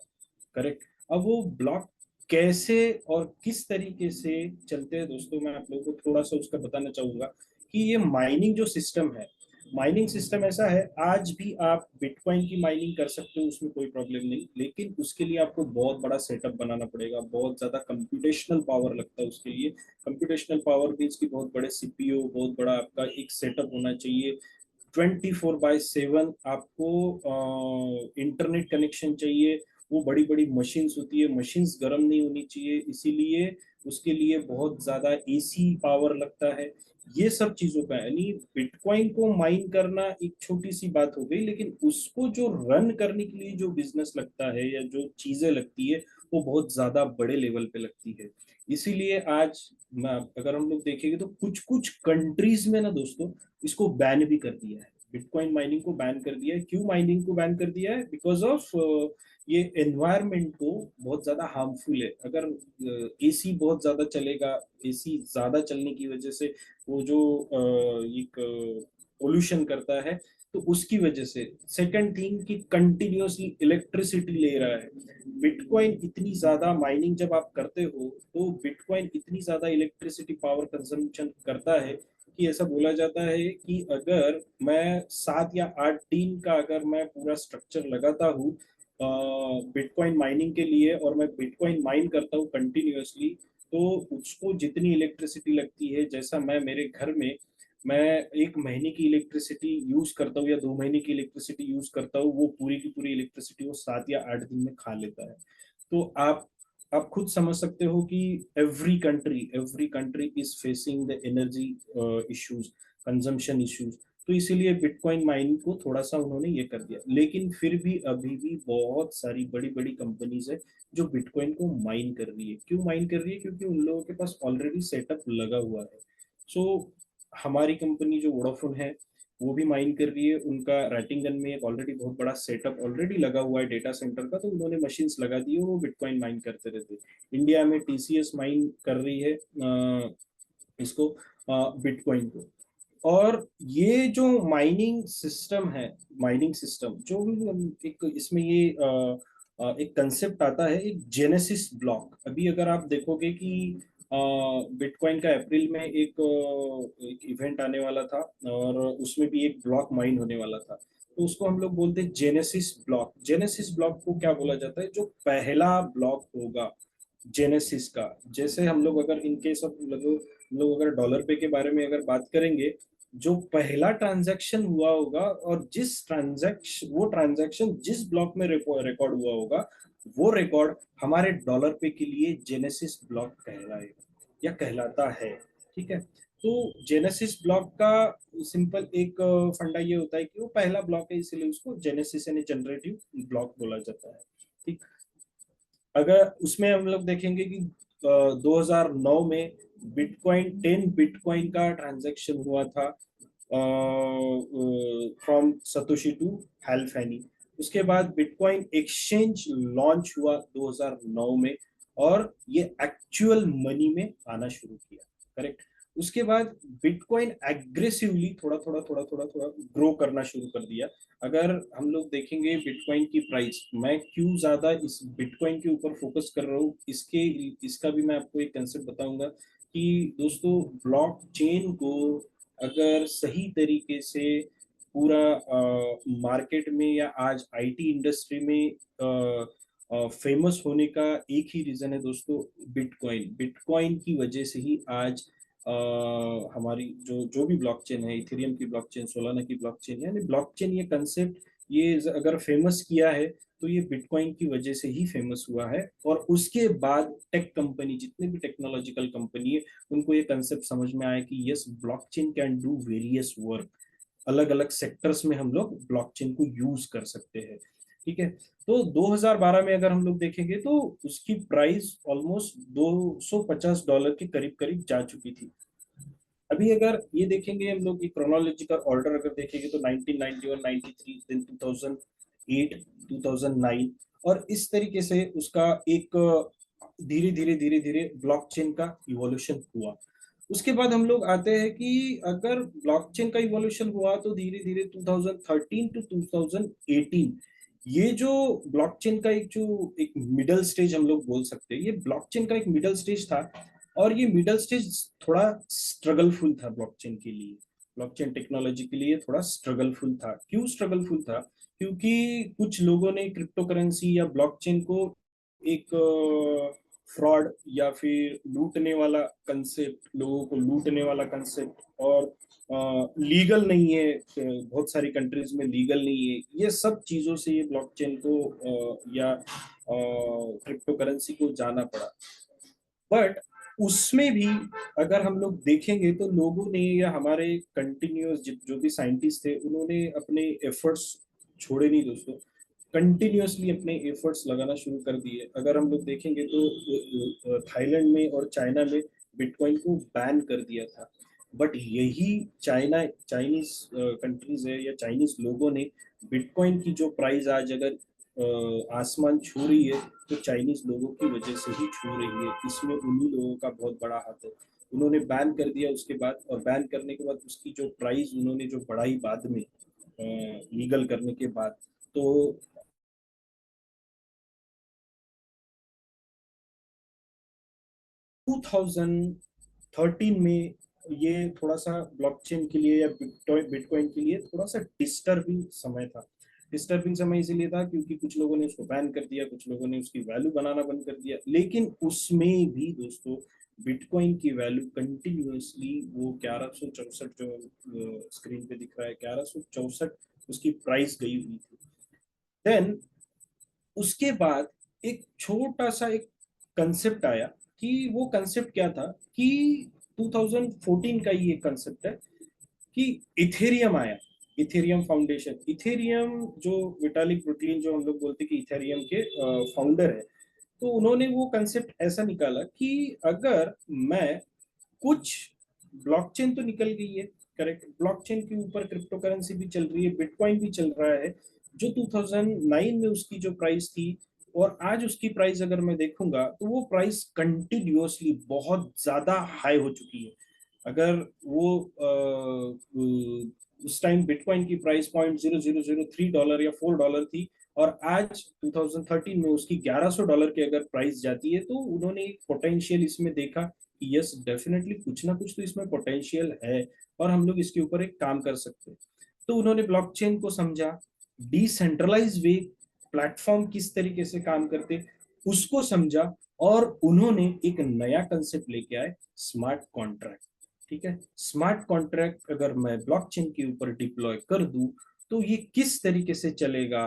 करेक्ट? अब वो ब्लॉक कैसे और किस तरीके से चलते हैं दोस्तों, मैं आप लोगों को थोड़ा सा उसका बताना चाहूंगा कि ये माइनिंग जो सिस्टम है, माइनिंग सिस्टम ऐसा है, आज भी आप बिटकॉइन की माइनिंग कर सकते हो, उसमें कोई प्रॉब्लम नहीं। लेकिन उसके लिए आपको बहुत बड़ा सेटअप बनाना पड़ेगा, बहुत ज्यादा कंप्यूटेशनल पावर लगता है उसके लिए। कंप्यूटेशनल पावर भी इसकी बहुत बड़े सीपीयू, बहुत बड़ा आपका एक सेटअप होना चाहिए। 24/7 आपको इंटरनेट कनेक्शन चाहिए। वो बड़ी बड़ी मशीन्स होती है, मशीन्स गर्म नहीं होनी चाहिए, इसीलिए उसके लिए बहुत ज्यादा एसी पावर लगता है। ये सब चीजों का, यानी बिटकॉइन को माइन करना एक छोटी सी बात हो गई, लेकिन उसको जो रन करने के लिए जो बिजनेस लगता है या जो चीजें लगती है, वो बहुत ज्यादा बड़े लेवल पे लगती है। इसीलिए आज अगर हम लोग देखेंगे तो कुछ कुछ कंट्रीज में ना दोस्तों इसको बैन भी कर दिया है, बिटकॉइन माइनिंग को बैन कर दिया है। क्यों माइनिंग को बैन कर दिया है? बिकॉज ऑफ ये एनवायरनमेंट को बहुत ज्यादा हार्मफुल है। अगर एसी बहुत ज्यादा चलेगा, एसी ज्यादा चलने की वजह से वो जो एक पोल्यूशन करता है, तो उसकी वजह से। सेकंड थिंग कि कंटिन्यूअसली इलेक्ट्रिसिटी ले रहा है। बिटकॉइन इतनी ज्यादा माइनिंग जब आप करते हो, तो बिटकॉइन इतनी ज्यादा इलेक्ट्रिसिटी पावर कंजम्पशन करता है कि ऐसा बोला जाता है कि अगर मैं 7 या 8 दिन का अगर मैं पूरा स्ट्रक्चर लगाता हूँ बिटकॉइन माइनिंग के लिए, और मैं बिटकॉइन माइन करता हूँ कंटिन्यूअसली, तो उसको जितनी इलेक्ट्रिसिटी लगती है, जैसा मैं मेरे घर में मैं 1 महीने की इलेक्ट्रिसिटी यूज करता हूँ या 2 महीने की इलेक्ट्रिसिटी यूज करता हूँ, वो पूरी की पूरी इलेक्ट्रिसिटी वो 7 या 8 दिन में खा लेता है। तो आप खुद समझ सकते हो कि every country is facing the energy issues, consumption issues. तो इसीलिए बिटकॉइन माइनिंग को थोड़ा सा उन्होंने ये कर दिया। लेकिन फिर भी अभी भी बहुत सारी बड़ी बड़ी कंपनीज है जो बिटकॉइन को माइन कर रही है। क्यों माइन कर रही है? क्योंकि उन लोगों के पास ऑलरेडी सेटअप लगा हुआ है। सो हमारी कंपनी जो वोडाफोन है वो भी माइन कर रही है। उनका रैटिंगन में एक ऑलरेडी बहुत बड़ा सेटअप ऑलरेडी लगा हुआ है डेटा सेंटर का, तो उन्होंने मशीन्स लगा दी और वो बिटकॉइन माइन करते रहते हैं। इंडिया में टीसीएस माइन कर रही है इसको, बिटकॉइन को। और ये जो माइनिंग सिस्टम है, माइनिंग सिस्टम जो भी एक इसमें ये एक कंसेप्ट आता है, एक जेनेसिस ब्लॉक। अभी अगर आप देखोगे कि बिटकॉइन का अप्रैल में एक इवेंट आने वाला था और उसमें भी एक ब्लॉक माइन होने वाला था, तो उसको हम लोग बोलते हैं जेनेसिस ब्लॉक। जेनेसिस ब्लॉक को क्या बोला जाता है? जो पहला ब्लॉक होगा जेनेसिस का। जैसे हम लोग अगर इनकेस ऑफ लोग अगर डॉलर पे के बारे में अगर बात करेंगे, जो पहला ट्रांजैक्शन हुआ होगा और वो ट्रांजैक्शन जिस ब्लॉक में रिकॉर्ड हुआ होगा, वो रिकॉर्ड हमारे डॉलर पे के लिए जेनेसिस ब्लॉक कहलाएगा या कहलाता है। ठीक है, तो जेनेसिस ब्लॉक का सिंपल एक फंडा ये होता है कि वो पहला ब्लॉक है, इसलिए उसको जेनेसिस यानी जनरेटिव ब्लॉक बोला जाता है। ठीक, अगर उसमें हम लोग देखेंगे कि 2009 में बिटकॉइन 10 बिटकॉइन का ट्रांजैक्शन हुआ था फ्रॉम सतोशी टू हैल फैनी। उसके बाद बिटकॉइन एक्सचेंज लॉन्च हुआ 2009 में और ये एक्चुअल मनी में आना शुरू किया। करेक्ट। उसके बाद बिटकॉइन एग्रेसिवली थोड़ा थोड़ा थोड़ा थोड़ा थोड़ा ग्रो करना शुरू कर दिया। अगर हम लोग देखेंगे बिटकॉइन की प्राइस, मैं क्यों ज्यादा इस बिटकॉइन के ऊपर फोकस कर रहा हूँ, इसका भी मैं आपको एक कंसेप्ट बताऊंगा कि दोस्तों ब्लॉकचेन को अगर सही तरीके से पूरा मार्केट में या आज आईटी इंडस्ट्री में फेमस होने का एक ही रीजन है दोस्तों, बिटकॉइन। बिटकॉइन की वजह से ही आज हमारी जो जो भी ब्लॉकचेन है, इथेरियम की ब्लॉकचेन, सोलाना की ब्लॉकचेन, यानी ब्लॉकचेन ये कंसेप्ट ये अगर फेमस किया है तो ये बिटकॉइन की वजह से ही फेमस हुआ है। और उसके बाद टेक कंपनी, जितने भी टेक्नोलॉजिकल कंपनी है, उनको ये कंसेप्ट समझ में आया कि yes, blockchain can do various work. अलग अलग सेक्टर्स में हम लोग ब्लॉकचेन को यूज कर सकते हैं। ठीक है, तो 2012 में अगर हम लोग देखेंगे तो उसकी प्राइस ऑलमोस्ट $250 के करीब करीब जा चुकी थी। अभी अगर ये देखेंगे हम लोग, क्रोनोलॉजिकल ऑर्डर अगर देखेंगे तो 1991, 93, देन 2008, 2009, और इस तरीके से उसका एक धीरे धीरे धीरे धीरे ब्लॉकचेन का इवोल्यूशन हुआ। उसके बाद हम लोग आते हैं कि अगर ब्लॉकचेन का इवोल्यूशन हुआ तो धीरे धीरे 2013 टू 2018 ये जो ब्लॉकचेन का एक मिडल स्टेज हम लोग बोल सकते हैं, ये ब्लॉकचेन का एक मिडल स्टेज था। और ये मिडल स्टेज थोड़ा स्ट्रगलफुल था ब्लॉकचेन के लिए, ब्लॉकचेन टेक्नोलॉजी के लिए थोड़ा स्ट्रगलफुल था। क्यों स्ट्रगलफुल था? क्योंकि कुछ लोगों ने क्रिप्टो करेंसी या ब्लॉकचेन को एक फ्रॉड या फिर लूटने वाला कंसेप्ट, लोगों को लूटने वाला कंसेप्ट, और लीगल नहीं है, बहुत सारी कंट्रीज में लीगल नहीं है, ये सब चीजों से ये ब्लॉकचेन को या क्रिप्टो करेंसी को जाना पड़ा। बट उसमें भी अगर हम लोग देखेंगे तो लोगों ने या हमारे कंटिन्यूअस जो भी साइंटिस्ट थे, उन्होंने अपने एफर्ट्स छोड़े नहीं दोस्तों, कंटिन्यूअसली अपने एफर्ट्स लगाना शुरू कर दिए। अगर हम लोग देखेंगे तो थाईलैंड में और चाइना में बिटकॉइन को बैन कर दिया था। बट यही चाइनीज कंट्रीज है या चाइनीज लोगों ने बिटकॉइन की जो प्राइस आज अगर आसमान छू रही है, तो चाइनीज लोगों की वजह से ही छू रही है। इसमें उन्हीं लोगों का बहुत बड़ा हाथ है। उन्होंने बैन कर दिया उसके बाद, और बैन करने के बाद उसकी जो प्राइस उन्होंने जो बढ़ाई बाद में लीगल करने के बाद, तो टू 2013 में ये थोड़ा सा ब्लॉकचेन के लिए या बिटकॉइन के लिए थोड़ा सा डिस्टर्बिंग समय था। डिस्टर्बिंग समय इसीलिए था क्योंकि कुछ लोगों ने उसको बैन कर दिया, कुछ लोगों ने उसकी वैल्यू बनाना बंद कर दिया। लेकिन उसमें भी दोस्तों बिटकॉइन की वैल्यू कंटिन्यूअसली वो 1164 जो स्क्रीन पे दिख रहा है, 1164 उसकी प्राइस गई हुई थी। देन उसके बाद एक छोटा सा एक कंसेप्ट आया कि वो कंसेप्ट क्या था कि 2014 का ही एक कंसेप्ट है कि इथेरियम आया, इथेरियम फाउंडेशन। इथेरियम जो विटालिक ब्रुकलिन जो हम लोग बोलते हैं कि इथेरियम के फाउंडर है, तो उन्होंने वो कंसेप्ट ऐसा निकाला कि अगर मैं कुछ, ब्लॉकचेन तो निकल गई है, करेक्ट, ब्लॉकचेन के ऊपर क्रिप्टो करेंसी भी चल रही है, बिटकॉइन भी चल रहा है, जो 2009 में उसकी जो प्राइस थी और आज उसकी प्राइस अगर मैं देखूंगा तो वो प्राइस कंटिन्यूअसली बहुत ज्यादा हाई हो चुकी है। अगर वो उस टाइम बिटकॉइन की प्राइस $0.0003 या $4 थी, और आज 2013 में उसकी $1100 की अगर प्राइस जाती है, तो उन्होंने एक पोटेंशियल इसमें देखा कि यस डेफिनेटली कुछ ना कुछ तो इसमें पोटेंशियल है और हम लोग इसके ऊपर एक काम कर सकते हैं। तो उन्होंने ब्लॉकचेन को समझा, डिसेंट्रलाइज वे प्लेटफॉर्म किस तरीके से काम करते उसको समझा, और उन्होंने एक नया कंसेप्ट लेके आए, स्मार्ट कॉन्ट्रैक्ट। ठीक है, स्मार्ट कॉन्ट्रैक्ट अगर मैं ब्लॉकचेन के ऊपर डिप्लॉय कर दूं तो ये किस तरीके से चलेगा,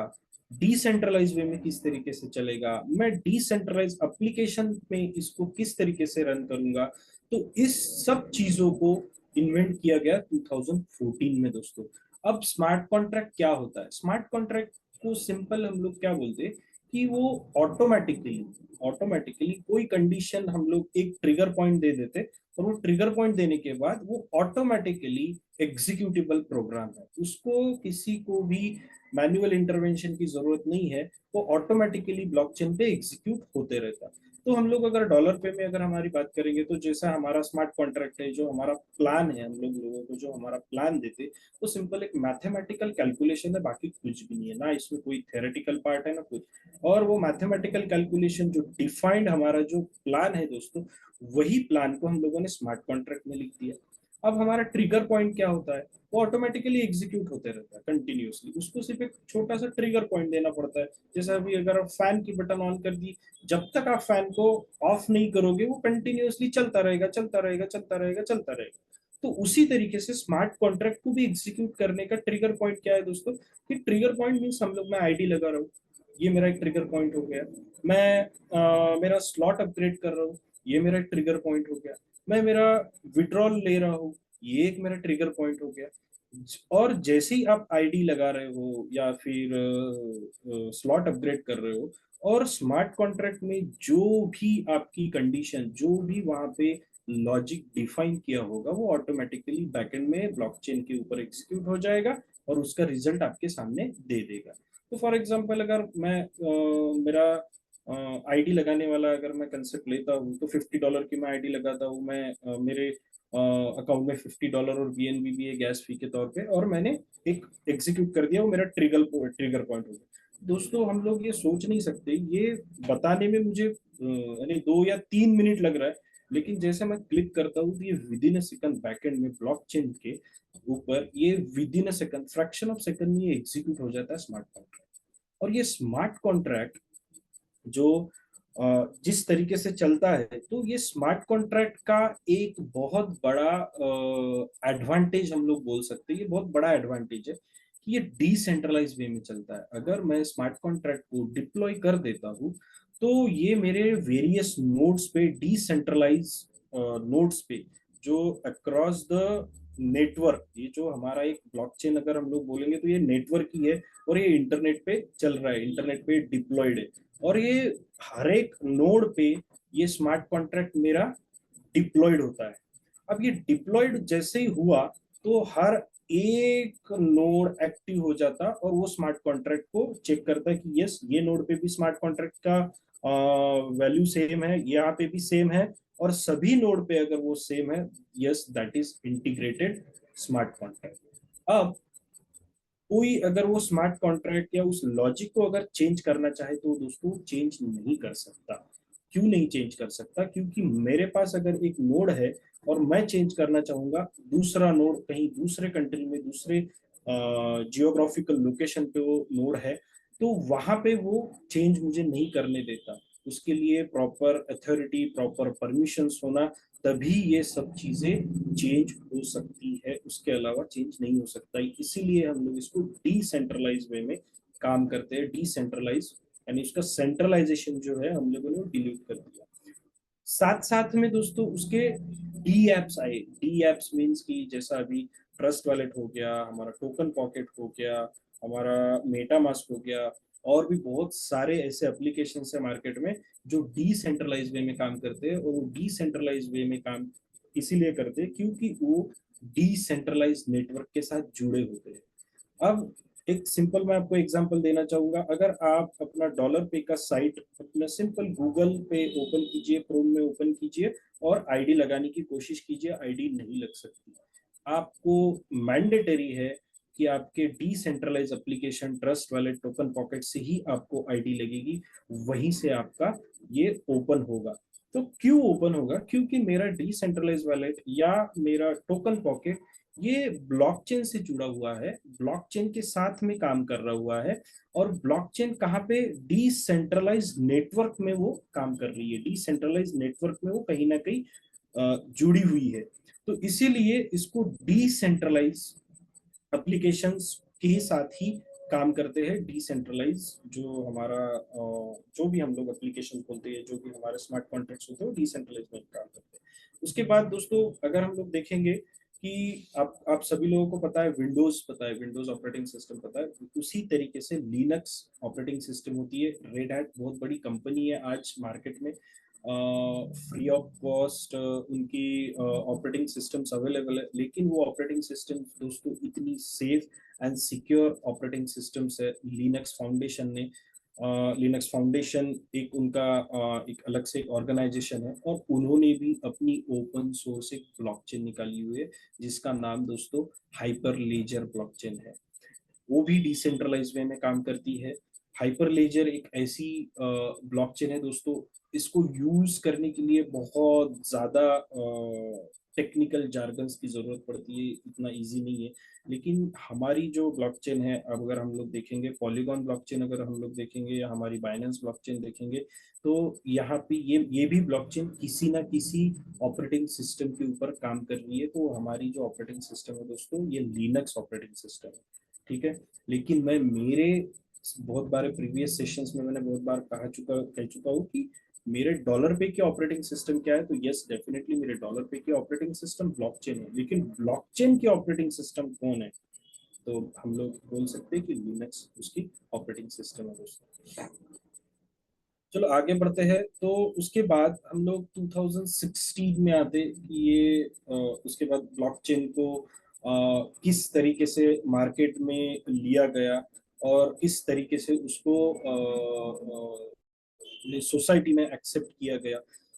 डिसेंट्रलाइज वे में किस तरीके से चलेगा, मैं डिसेंट्रलाइज एप्लीकेशन में इसको किस तरीके से रन करूंगा। तो इस सब चीजों को इन्वेंट किया गया 2014 में दोस्तों। अब स्मार्ट कॉन्ट्रैक्ट क्या होता है? स्मार्ट कॉन्ट्रैक्ट को सिंपल हम लोग क्या बोलते हैं कि वो ऑटोमेटिकली ऑटोमेटिकली कोई कंडीशन हम लोग एक ट्रिगर पॉइंट दे देते, और वो ट्रिगर पॉइंट देने के बाद वो ऑटोमेटिकली एग्जीक्यूटेबल प्रोग्राम है, उसको किसी को भी मैनुअल इंटरवेंशन की जरूरत नहीं है, वो ऑटोमेटिकली ब्लॉकचेन पे एग्जीक्यूट होते रहता है। तो हम लोग अगर डॉलर पे में अगर हमारी बात करेंगे, तो जैसा हमारा स्मार्ट कॉन्ट्रैक्ट है, जो हमारा प्लान है, हम लोगों को जो हमारा प्लान देते, वो सिंपल एक मैथमेटिकल कैलकुलेशन है, बाकी कुछ भी नहीं है, ना इसमें कोई थ्योरेटिकल पार्ट है ना कुछ। और वो मैथमेटिकल कैलकुलेशन जो डिफाइंड हमारा जो प्लान है दोस्तों, वही प्लान को हम लोगों ने स्मार्ट कॉन्ट्रैक्ट में लिख दिया। अब हमारा ट्रिगर पॉइंट क्या होता है? वो ऑटोमेटिकली एग्जीक्यूट होते रहता है कंटिन्यूअसली, उसको सिर्फ एक छोटा सा ट्रिगर पॉइंट देना पड़ता है। जैसे अभी अगर आप फैन की बटन ऑन कर दी, जब तक आप फैन को ऑफ नहीं करोगे वो कंटिन्यूअसली चलता रहेगा, चलता रहेगा, चलता रहेगा, चलता रहेगा। तो उसी तरीके से स्मार्ट कॉन्ट्रैक्ट को भी एग्जीक्यूट करने का ट्रिगर पॉइंट क्या है दोस्तों? कि ट्रिगर पॉइंट मीन्स हम लोग, मैं आईडी लगा रहा हूँ, ये मेरा एक ट्रिगर पॉइंट हो गया। मैं मेरा स्लॉट अपग्रेड कर रहा हूँ, ये मेरा ट्रिगर पॉइंट हो गया। मैं मेरा विड्रॉल ले रहा हूँ, ये एक मेरा ट्रिगर पॉइंट हो गया। और जैसे ही आप आईडी लगा रहे हो या फिर स्लॉट अपग्रेड कर रहे हो, और स्मार्ट कॉन्ट्रैक्ट में जो भी आपकी कंडीशन, जो भी वहां पे लॉजिक डिफाइन किया होगा, वो ऑटोमेटिकली बैकएंड में ब्लॉकचेन के ऊपर एग्जीक्यूट हो जाएगा और उसका रिजल्ट आपके सामने दे देगा। तो फॉर एग्जांपल अगर मैं मेरा आईडी लगाने वाला अगर मैं कंसेप्ट लेता हूँ, तो $50 की मैं आईडी लगाता हूँ, मैं मेरे अकाउंट में $50 और बीएनबी भी है गैस फी के तौर पे, और मैंने एक एग्जीक्यूट कर दिया, वो मेरा ट्रिगर पॉइंट हो गया। दोस्तों हम लोग ये सोच नहीं सकते, ये बताने में मुझे यानी 2 या 3 मिनट लग रहा है, लेकिन जैसे मैं क्लिक करता हूँ तो ये with in a second backend में ब्लॉकचेन के ऊपर ये with in a second, fraction of second में ये एग्जीक्यूट हो जाता है स्मार्ट कॉन्ट्रैक्ट। और ये स्मार्ट कॉन्ट्रैक्ट जो जिस तरीके से चलता है, तो ये स्मार्ट कॉन्ट्रैक्ट का एक बहुत बड़ा एडवांटेज हम लोग बोल सकते हैं, ये बहुत बड़ा एडवांटेज है कि ये डिसेंट्रलाइज वे में चलता है। अगर मैं स्मार्ट कॉन्ट्रैक्ट को डिप्लॉय कर देता हूँ, तो ये मेरे वेरियस नोड्स पे, डिसेंट्रलाइज नोड्स पे, जो अक्रॉस द नेटवर्क, ये जो हमारा एक ब्लॉकचेन अगर हम लोग बोलेंगे तो ये नेटवर्क ही है, और ये इंटरनेट पे चल रहा है, इंटरनेट पे डिप्लॉयड है, और ये हर एक नोड पे ये स्मार्ट कॉन्ट्रैक्ट मेरा डिप्लॉयड होता है। अब ये डिप्लॉयड जैसे ही हुआ, तो हर एक नोड एक्टिव हो जाता और वो स्मार्ट कॉन्ट्रैक्ट को चेक करता है कि यस ये नोड पे भी स्मार्ट कॉन्ट्रैक्ट का वैल्यू सेम है, यहाँ पे भी सेम है, और सभी नोड पे अगर वो सेम है, yes that is integrated smart contract. अब कोई अगर वो स्मार्ट कॉन्ट्रैक्ट या उस लॉजिक को अगर चेंज करना चाहे, तो दोस्तों चेंज नहीं कर सकता। क्यों नहीं चेंज कर सकता? क्योंकि मेरे पास अगर एक नोड है और मैं चेंज करना चाहूंगा, दूसरा नोड कहीं दूसरे कंट्री में, दूसरे जियोग्राफिकल लोकेशन पे वो नोड है, तो वहां पे वो चेंज मुझे नहीं करने देता। उसके लिए प्रॉपर अथॉरिटी, प्रॉपर परमिशंस होना, तभी ये सब चीजें चेंज हो सकती है, उसके अलावा चेंज नहीं हो सकता। इसीलिए हम लोग इसको डिसेंट्रलाइज वे में काम करते हैं। डिसेंट्रलाइज यानी उसका सेंट्रलाइजेशन जो है हम लोगों ने डिलीट कर दिया। साथ साथ में दोस्तों उसके डी एप्स आए। डी एप्स मीन्स की जैसा अभी ट्रस्ट वॉलेट हो गया, हमारा टोकन पॉकेट हो गया, हमारा मेटामास्क हो गया, और भी बहुत सारे ऐसे एप्लीकेशन है मार्केट में जो डिसेंट्रलाइज वे में काम करते हैं। और वो डिसेंट्रलाइज वे में काम इसीलिए करते हैं क्योंकि वो डिसेंट्रलाइज नेटवर्क के साथ जुड़े होते हैं। अब एक सिंपल मैं आपको एग्जांपल देना चाहूंगा। अगर आप अपना डॉलर पे का साइट अपना सिंपल गूगल पे ओपन कीजिए, क्रोम में ओपन कीजिए और आईडी लगाने की कोशिश कीजिए, आईडी नहीं लग सकती। आपको मैंडेटरी है कि आपके decentralize application trust wallet token pocket से ही आपको आईडी लगेगी, वहीं से आपका ये ओपन होगा। तो क्यों ओपन होगा? क्योंकि मेरा डिसेंट्रलाइज वॉलेट या मेरा टोकन पॉकेट ये ब्लॉकचेन से जुड़ा हुआ है, ब्लॉकचेन के साथ में काम कर रहा हुआ है। और ब्लॉकचेन कहाँ पे? डिसेंट्रलाइज नेटवर्क में वो काम कर रही है, डिसेंट्रलाइज नेटवर्क में वो कहीं ना कहीं जुड़ी हुई है। तो इसीलिए इसको डिसेंट्रलाइज एप्लीकेशंस के साथ ही काम करते हैं। डिसेंट्रलाइज जो हमारा जो भी हम लोग एप्लीकेशन खोलते हैं, जो भी हमारे स्मार्ट कॉन्ट्रैक्ट्स होते हैं, वो डिसेंट्रलाइज में काम करते हैं। उसके बाद दोस्तों अगर हम लोग देखेंगे कि आप सभी लोगों को पता है विंडोज, पता है विंडोज ऑपरेटिंग सिस्टम पता है, उसी तरीके से लिनक्स ऑपरेटिंग सिस्टम होती है। रेड हैट बहुत बड़ी कंपनी है आज मार्केट में, फ्री ऑफ कॉस्ट उनकी ऑपरेटिंग सिस्टम्स अवेलेबल है। लेकिन वो ऑपरेटिंग सिस्टम दोस्तों इतनी safe and secure operating systems है। लिनक्स फाउंडेशन ने लिनक्स फाउंडेशन एक उनका एक अलग से एक ऑर्गेनाइजेशन है, और उन्होंने भी अपनी ओपन सोर्स एक ब्लॉकचेन निकाली हुई है जिसका नाम दोस्तों हाइपर लेजर ब्लॉकचेन है। वो भी डिसेंट्रलाइज वे में काम करती है। हाइपर लेजर एक ऐसी ब्लॉकचेन है दोस्तों, इसको यूज करने के लिए बहुत ज्यादा टेक्निकल जार्गन्स की जरूरत पड़ती है, इतना इजी नहीं है। लेकिन हमारी जो ब्लॉकचेन है, अब अगर हम लोग देखेंगे पॉलीगॉन ब्लॉकचेन, अगर हम लोग देखेंगे या हमारी बाइनेंस ब्लॉकचेन देखेंगे, तो यहाँ पे ये भी ब्लॉकचेन किसी ना किसी ऑपरेटिंग सिस्टम के ऊपर काम कर रही है। तो हमारी जो ऑपरेटिंग सिस्टम है दोस्तों, ये लिनक्स ऑपरेटिंग सिस्टम है, ठीक है। लेकिन मैं मेरे बहुत बार प्रीवियस सेशंस में मैंने बहुत बार कह चुका हूँ कि मेरे डॉलर पे के ऑपरेटिंग सिस्टम क्या है। तो यस डेफिनेटली मेरे डॉलर पे के ऑपरेटिंग सिस्टम ब्लॉकचेन है। लेकिन ब्लॉकचेन के ऑपरेटिंग सिस्टम कौन है? तो हम लोग बोल सकते हैं कि लिनक्स उसकी ऑपरेटिंग सिस्टम है दोस्तों। चलो आगे बढ़ते हैं। तो उसके बाद हम लोग 2016 में आते कि ये उसके बाद ब्लॉकचेन को किस तरीके से मार्केट में लिया गया और किस तरीके से उसको सोसाइटी में एक्सेप्ट किया गया।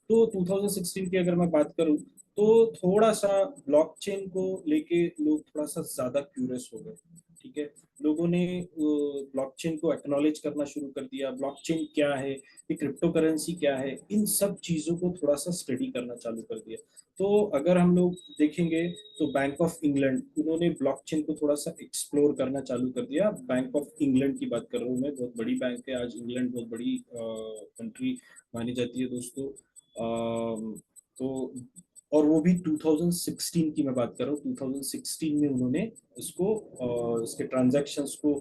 तो 2016 की अगर मैं बात करूं तो थोड़ा सा ब्लॉकचेन को लेके लोग थोड़ा सा ज्यादा क्यूरियस हो गए, ठीक है। लोगों ने ब्लॉकचेन को एक्नॉलेज करना शुरू कर दिया। ब्लॉकचेन क्या है, ये क्रिप्टो करेंसी क्या है, इन सब चीजों को थोड़ा सा स्टडी करना चालू कर दिया। तो अगर हम लोग देखेंगे तो बैंक ऑफ इंग्लैंड, उन्होंने ब्लॉकचेन को थोड़ा सा एक्सप्लोर करना चालू कर दिया। बैंक ऑफ इंग्लैंड की बात कर रहा हूँ मैं, बहुत बड़ी बैंक है। आज इंग्लैंड बहुत बड़ी कंट्री मानी जाती है दोस्तों। तो और वो भी 2016 की मैं बात कर रहा हूँ। 2016 में उन्होंने इसको इसके ट्रांजैक्शंस को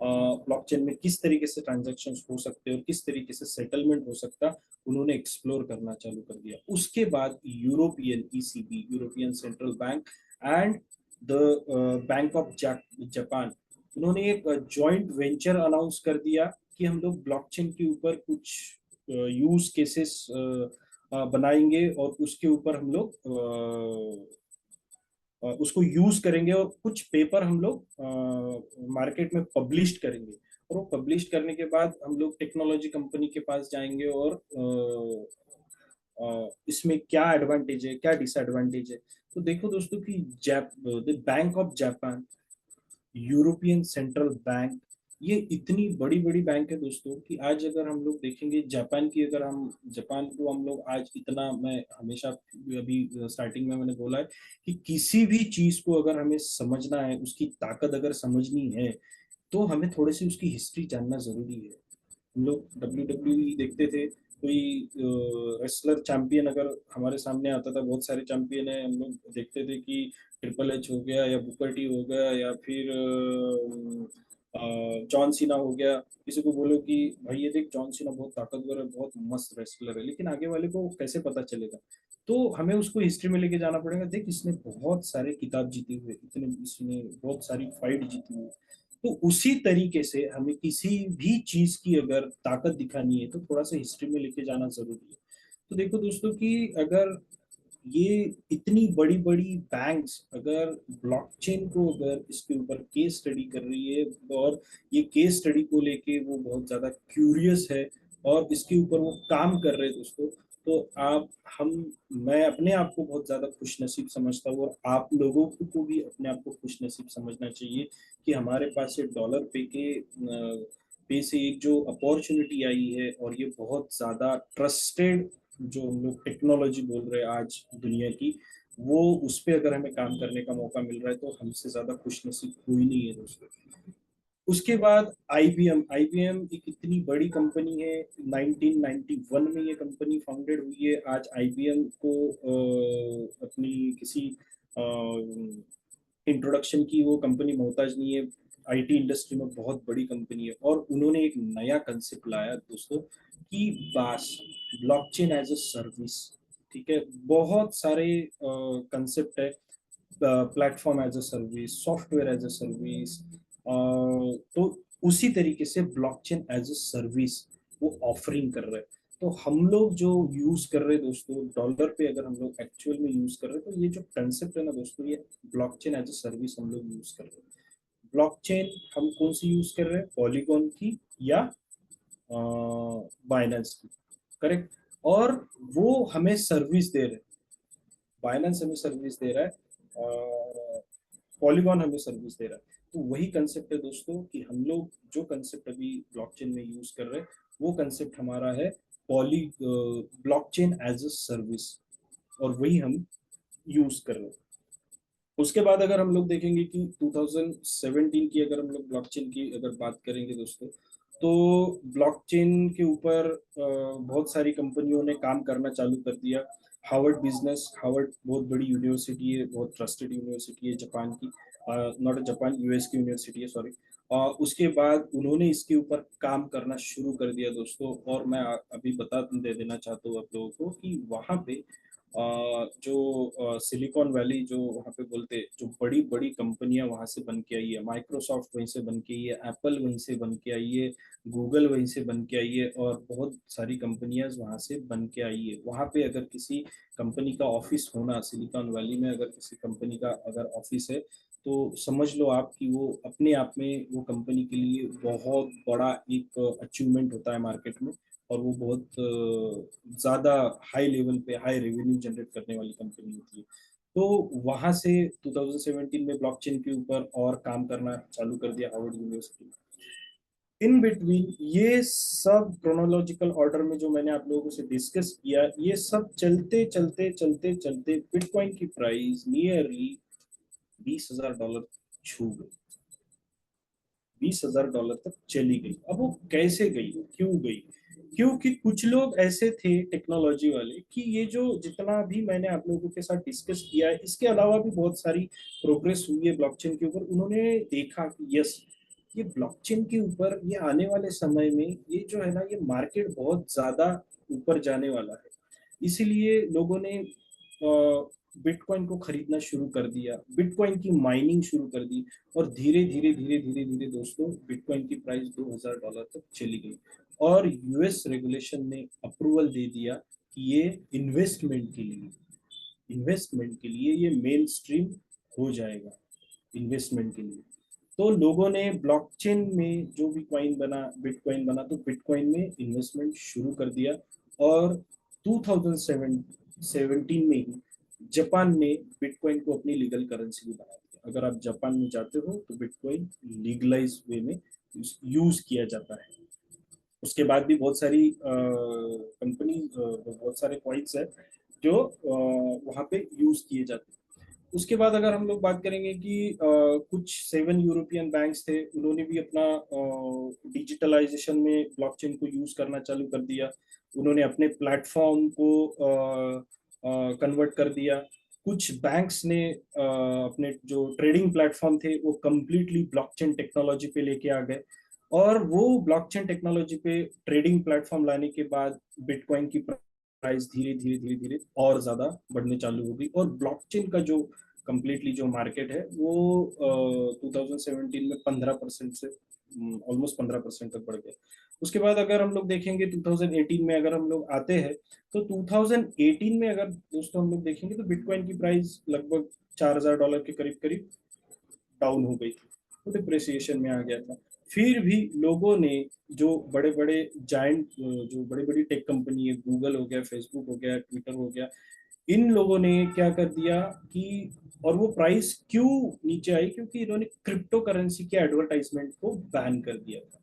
ब्लॉकचेन में किस तरीके से ट्रांजैक्शंस हो सकते हैं और किस तरीके से सेटलमेंट हो सकता, उन्होंने एक्सप्लोर करना चालू कर दिया। उसके बाद European ECB, European central bank and the bank of Japan, उन्होंने एक जॉइंट वेंचर अनाउंस कर दिया कि हम लोग ब्लॉकचेन के ऊपर कुछ यूज केसेस बनाएंगे और उसके ऊपर हम लोग उसको यूज करेंगे और कुछ पेपर हम लोग मार्केट में पब्लिश करेंगे। और वो पब्लिश करने के बाद हम लोग टेक्नोलॉजी कंपनी के पास जाएंगे और इसमें क्या एडवांटेज है, क्या डिसएडवांटेज है। तो देखो दोस्तों कि the bank of Japan, European central bank, ये इतनी बड़ी बड़ी बैंक है दोस्तों कि आज अगर हम लोग देखेंगे जापान की, अगर हम जापान को हम लोग आज इतना, मैं हमेशा अभी स्टार्टिंग में मैंने बोला है कि किसी भी चीज को अगर हमें समझना है, उसकी ताकत अगर समझनी है, तो हमें थोड़ी सी उसकी हिस्ट्री जानना जरूरी है। हम लोग WWE देखते थे, कोई रेसलर चैंपियन अगर हमारे सामने आता था, बहुत सारे चैंपियन है, हम लोग देखते थे कि ट्रिपल एच हो गया या बुकर टी हो गया या फिर जॉन सीना हो गया। किसी को बोलो कि भाई ये देख जॉन सीना बहुत ताकतवर है, बहुत मस्त रेसलर है, लेकिन आगे वाले को कैसे पता चलेगा? तो हमें उसको हिस्ट्री में लेके जाना पड़ेगा। देख, इसने बहुत सारे किताब जीते हुए, इतने इसने बहुत सारी फाइट जीती हुई। तो उसी तरीके से हमें किसी भी चीज की अगर ताकत दिखानी है तो थोड़ा सा हिस्ट्री में लेके जाना जरूरी है। तो देखो दोस्तों कि अगर ये इतनी बड़ी बड़ी बैंक्स अगर ब्लॉकचेन को अगर इसके ऊपर केस स्टडी कर रही है, और ये केस स्टडी को लेके वो बहुत ज्यादा क्यूरियस है और इसके ऊपर वो काम कर रहे हैं दोस्तों, तो आप हम मैं अपने आप को बहुत ज्यादा खुशनसीब समझता हूँ, और आप लोगों को भी अपने आप को खुशनसीब समझना चाहिए कि हमारे पास ये डॉलर पे से एक जो अपॉर्चुनिटी आई है, और ये बहुत ज्यादा ट्रस्टेड जो हम लोग टेक्नोलॉजी बोल रहे हैं आज दुनिया की, वो उस पे अगर हमें काम करने का मौका मिल रहा है तो हमसे ज्यादा खुशनसीब कोई नहीं है दोस्तों। उसके बाद आईबीएम। आईबीएम एक इतनी बड़ी कंपनी है, 1991 में ये कंपनी फाउंडेड हुई है। आज आईबीएम को अपनी किसी इंट्रोडक्शन की वो कंपनी मोहताज नहीं है। आईटी इंडस्ट्री में बहुत बड़ी कंपनी है, और उन्होंने एक नया कंसेप्ट लाया दोस्तों कि बास ब्लॉकचेन एज अ सर्विस। ठीक है, बहुत सारे कंसेप्ट है, platform as a service, software as a service. तो उसी तरीके से ब्लॉकचेन एज अ सर्विस वो ऑफरिंग कर रहे हैं। तो हम लोग जो यूज कर रहे हैं दोस्तों डॉलर पे, अगर हम लोग एक्चुअल में यूज कर रहे हैं तो ये जो कंसेप्ट है ना दोस्तों, ये ब्लॉकचेन एज अ सर्विस हम लोग यूज कर रहे हैं। ब्लॉकचेन हम कौन सी यूज कर रहे हैं, पॉलीगॉन की या बाइनेंस की, करेक्ट। और वो हमें सर्विस दे रहे हैं, बाइनेंस हमें सर्विस दे रहा है, पॉलीगॉन हमें सर्विस दे रहा है। तो वही कंसेप्ट है दोस्तों कि हम लोग जो कंसेप्ट अभी ब्लॉकचेन में यूज कर रहे हैं वो कंसेप्ट हमारा है poly blockchain as a service, और वही हम यूज कर रहे हैं। उसके बाद अगर हम लोग देखेंगे कि 2017 की अगर हम लोग ब्लॉकचेन की अगर बात करेंगे दोस्तों, तो ब्लॉकचेन के ऊपर बहुत सारी कंपनियों ने काम करना चालू कर दिया। हार्वर्ड बहुत बड़ी यूनिवर्सिटी है, बहुत ट्रस्टेड यूनिवर्सिटी है जापान की, नॉट जापान, यूएस की यूनिवर्सिटी है, सॉरी। उसके बाद उन्होंने इसके ऊपर काम करना शुरू कर दिया दोस्तों, और मैं अभी बता दे देना चाहता हूँ आप लोगों को कि वहाँ पे जो सिलिकॉन वैली जो वहाँ पे बोलते हैं, जो बड़ी बड़ी कंपनियां वहाँ से बन के आई है, माइक्रोसॉफ्ट वहीं से बन के आई है, एप्पल वहीं से बन के आई है, गूगल वहीं से बन के आई है, और बहुत सारी कंपनियां वहाँ से बन के आई है। वहाँ पे अगर किसी कंपनी का ऑफिस होना, सिलिकॉन वैली में अगर किसी कंपनी का अगर ऑफिस है, तो समझ लो आप कि वो अपने आप में वो कंपनी के लिए बहुत बड़ा एक अचीवमेंट होता है मार्केट में, और वो बहुत ज़्यादा हाई लेवल पे हाई रेवेन्यू जनरेट करने वाली कंपनी होती है। तो वहाँ से 2017 में ब्लॉकचेन के ऊपर और काम करना चालू कर दिया हार्वर्ड यूनिवर्सिटी। इन बिटवीन ये सब क्रोनोलॉजिकल ऑर्डर में जो मैंने आप लोगों से डिस्कस किया, ये सब चलते चलते चलते चलते बिटकॉइन की प्राइस नियरली $20,000 छू गई, $20,000 तक चली गई। अब वो कैसे गई, क्यों गई? क्योंकि कुछ लोग ऐसे थे टेक्नोलॉजी वाले कि ये जो जितना भी मैंने आप लोगों के साथ डिस्कस किया है, इसके अलावा भी बहुत सारी प्रोग्रेस हुई है ब्लॉकचेन के ऊपर। उन्होंने देखा कि यस, ये ब्लॉकचेन के ऊपर ये आने वाले समय में ये जो है ना, ये मार्केट बहुत ज्यादा ऊपर जाने वाला है। इसीलिए लोगों ने बिटकॉइन को खरीदना शुरू कर दिया, बिटकॉइन की माइनिंग शुरू कर दी, और धीरे धीरे धीरे धीरे धीरे दोस्तों बिटकॉइन की प्राइस $2,000 तक चली गई। और यूएस रेगुलेशन ने अप्रूवल दे दिया कि ये इन्वेस्टमेंट के लिए ये मेन स्ट्रीम हो जाएगा, इन्वेस्टमेंट के लिए। तो लोगों ने ब्लॉकचेन में जो भी कॉइन बना, बिटकॉइन बना, तो बिटकॉइन में इन्वेस्टमेंट शुरू कर दिया। और 2017 में ही जापान ने बिटकॉइन को अपनी लीगल करेंसी भी बना दिया। अगर आप जापान में जाते हो तो बिटकॉइन लीगलाइज वे में यूज किया जाता है। उसके बाद भी बहुत सारी कंपनी, बहुत सारे कॉइन्स है जो वहाँ पे यूज किए जाते हैं। उसके बाद अगर हम लोग बात करेंगे कि कुछ 7 यूरोपियन बैंक्स थे, उन्होंने भी अपना डिजिटलाइजेशन में ब्लॉकचेन को यूज करना चालू कर दिया। उन्होंने अपने प्लेटफॉर्म को कन्वर्ट कर दिया। कुछ बैंक्स ने अपने जो ट्रेडिंग प्लेटफॉर्म थे वो कम्प्लीटली ब्लॉकचेन टेक्नोलॉजी पे लेके आ गए, और वो ब्लॉकचेन टेक्नोलॉजी पे ट्रेडिंग प्लेटफॉर्म लाने के बाद बिटकॉइन की प्राइस धीरे धीरे धीरे धीरे और ज्यादा बढ़ने चालू हो गई, और ब्लॉकचेन का जो कंप्लीटली जो मार्केट है वो 2017 में 15% से ऑलमोस्ट 15% तक बढ़ गया। उसके बाद अगर हम लोग देखेंगे 2018 में अगर हम लोग आते हैं, तो 2018 में अगर दोस्तों हम लोग देखेंगे तो बिटकॉइन की प्राइस लगभग $4000 के करीब करीब डाउन हो गई थी, तो डिप्रेसिएशन में आ गया था। फिर भी लोगों ने जो बड़े बड़े जायंट, जो बड़ी बड़ी टेक कंपनी है, गूगल हो गया, फेसबुक हो गया, ट्विटर हो गया, इन लोगों ने क्या कर दिया कि, और वो प्राइस क्यों नीचे आई, क्योंकि इन्होंने क्रिप्टो करेंसी के एडवर्टाइजमेंट को बैन कर दिया था।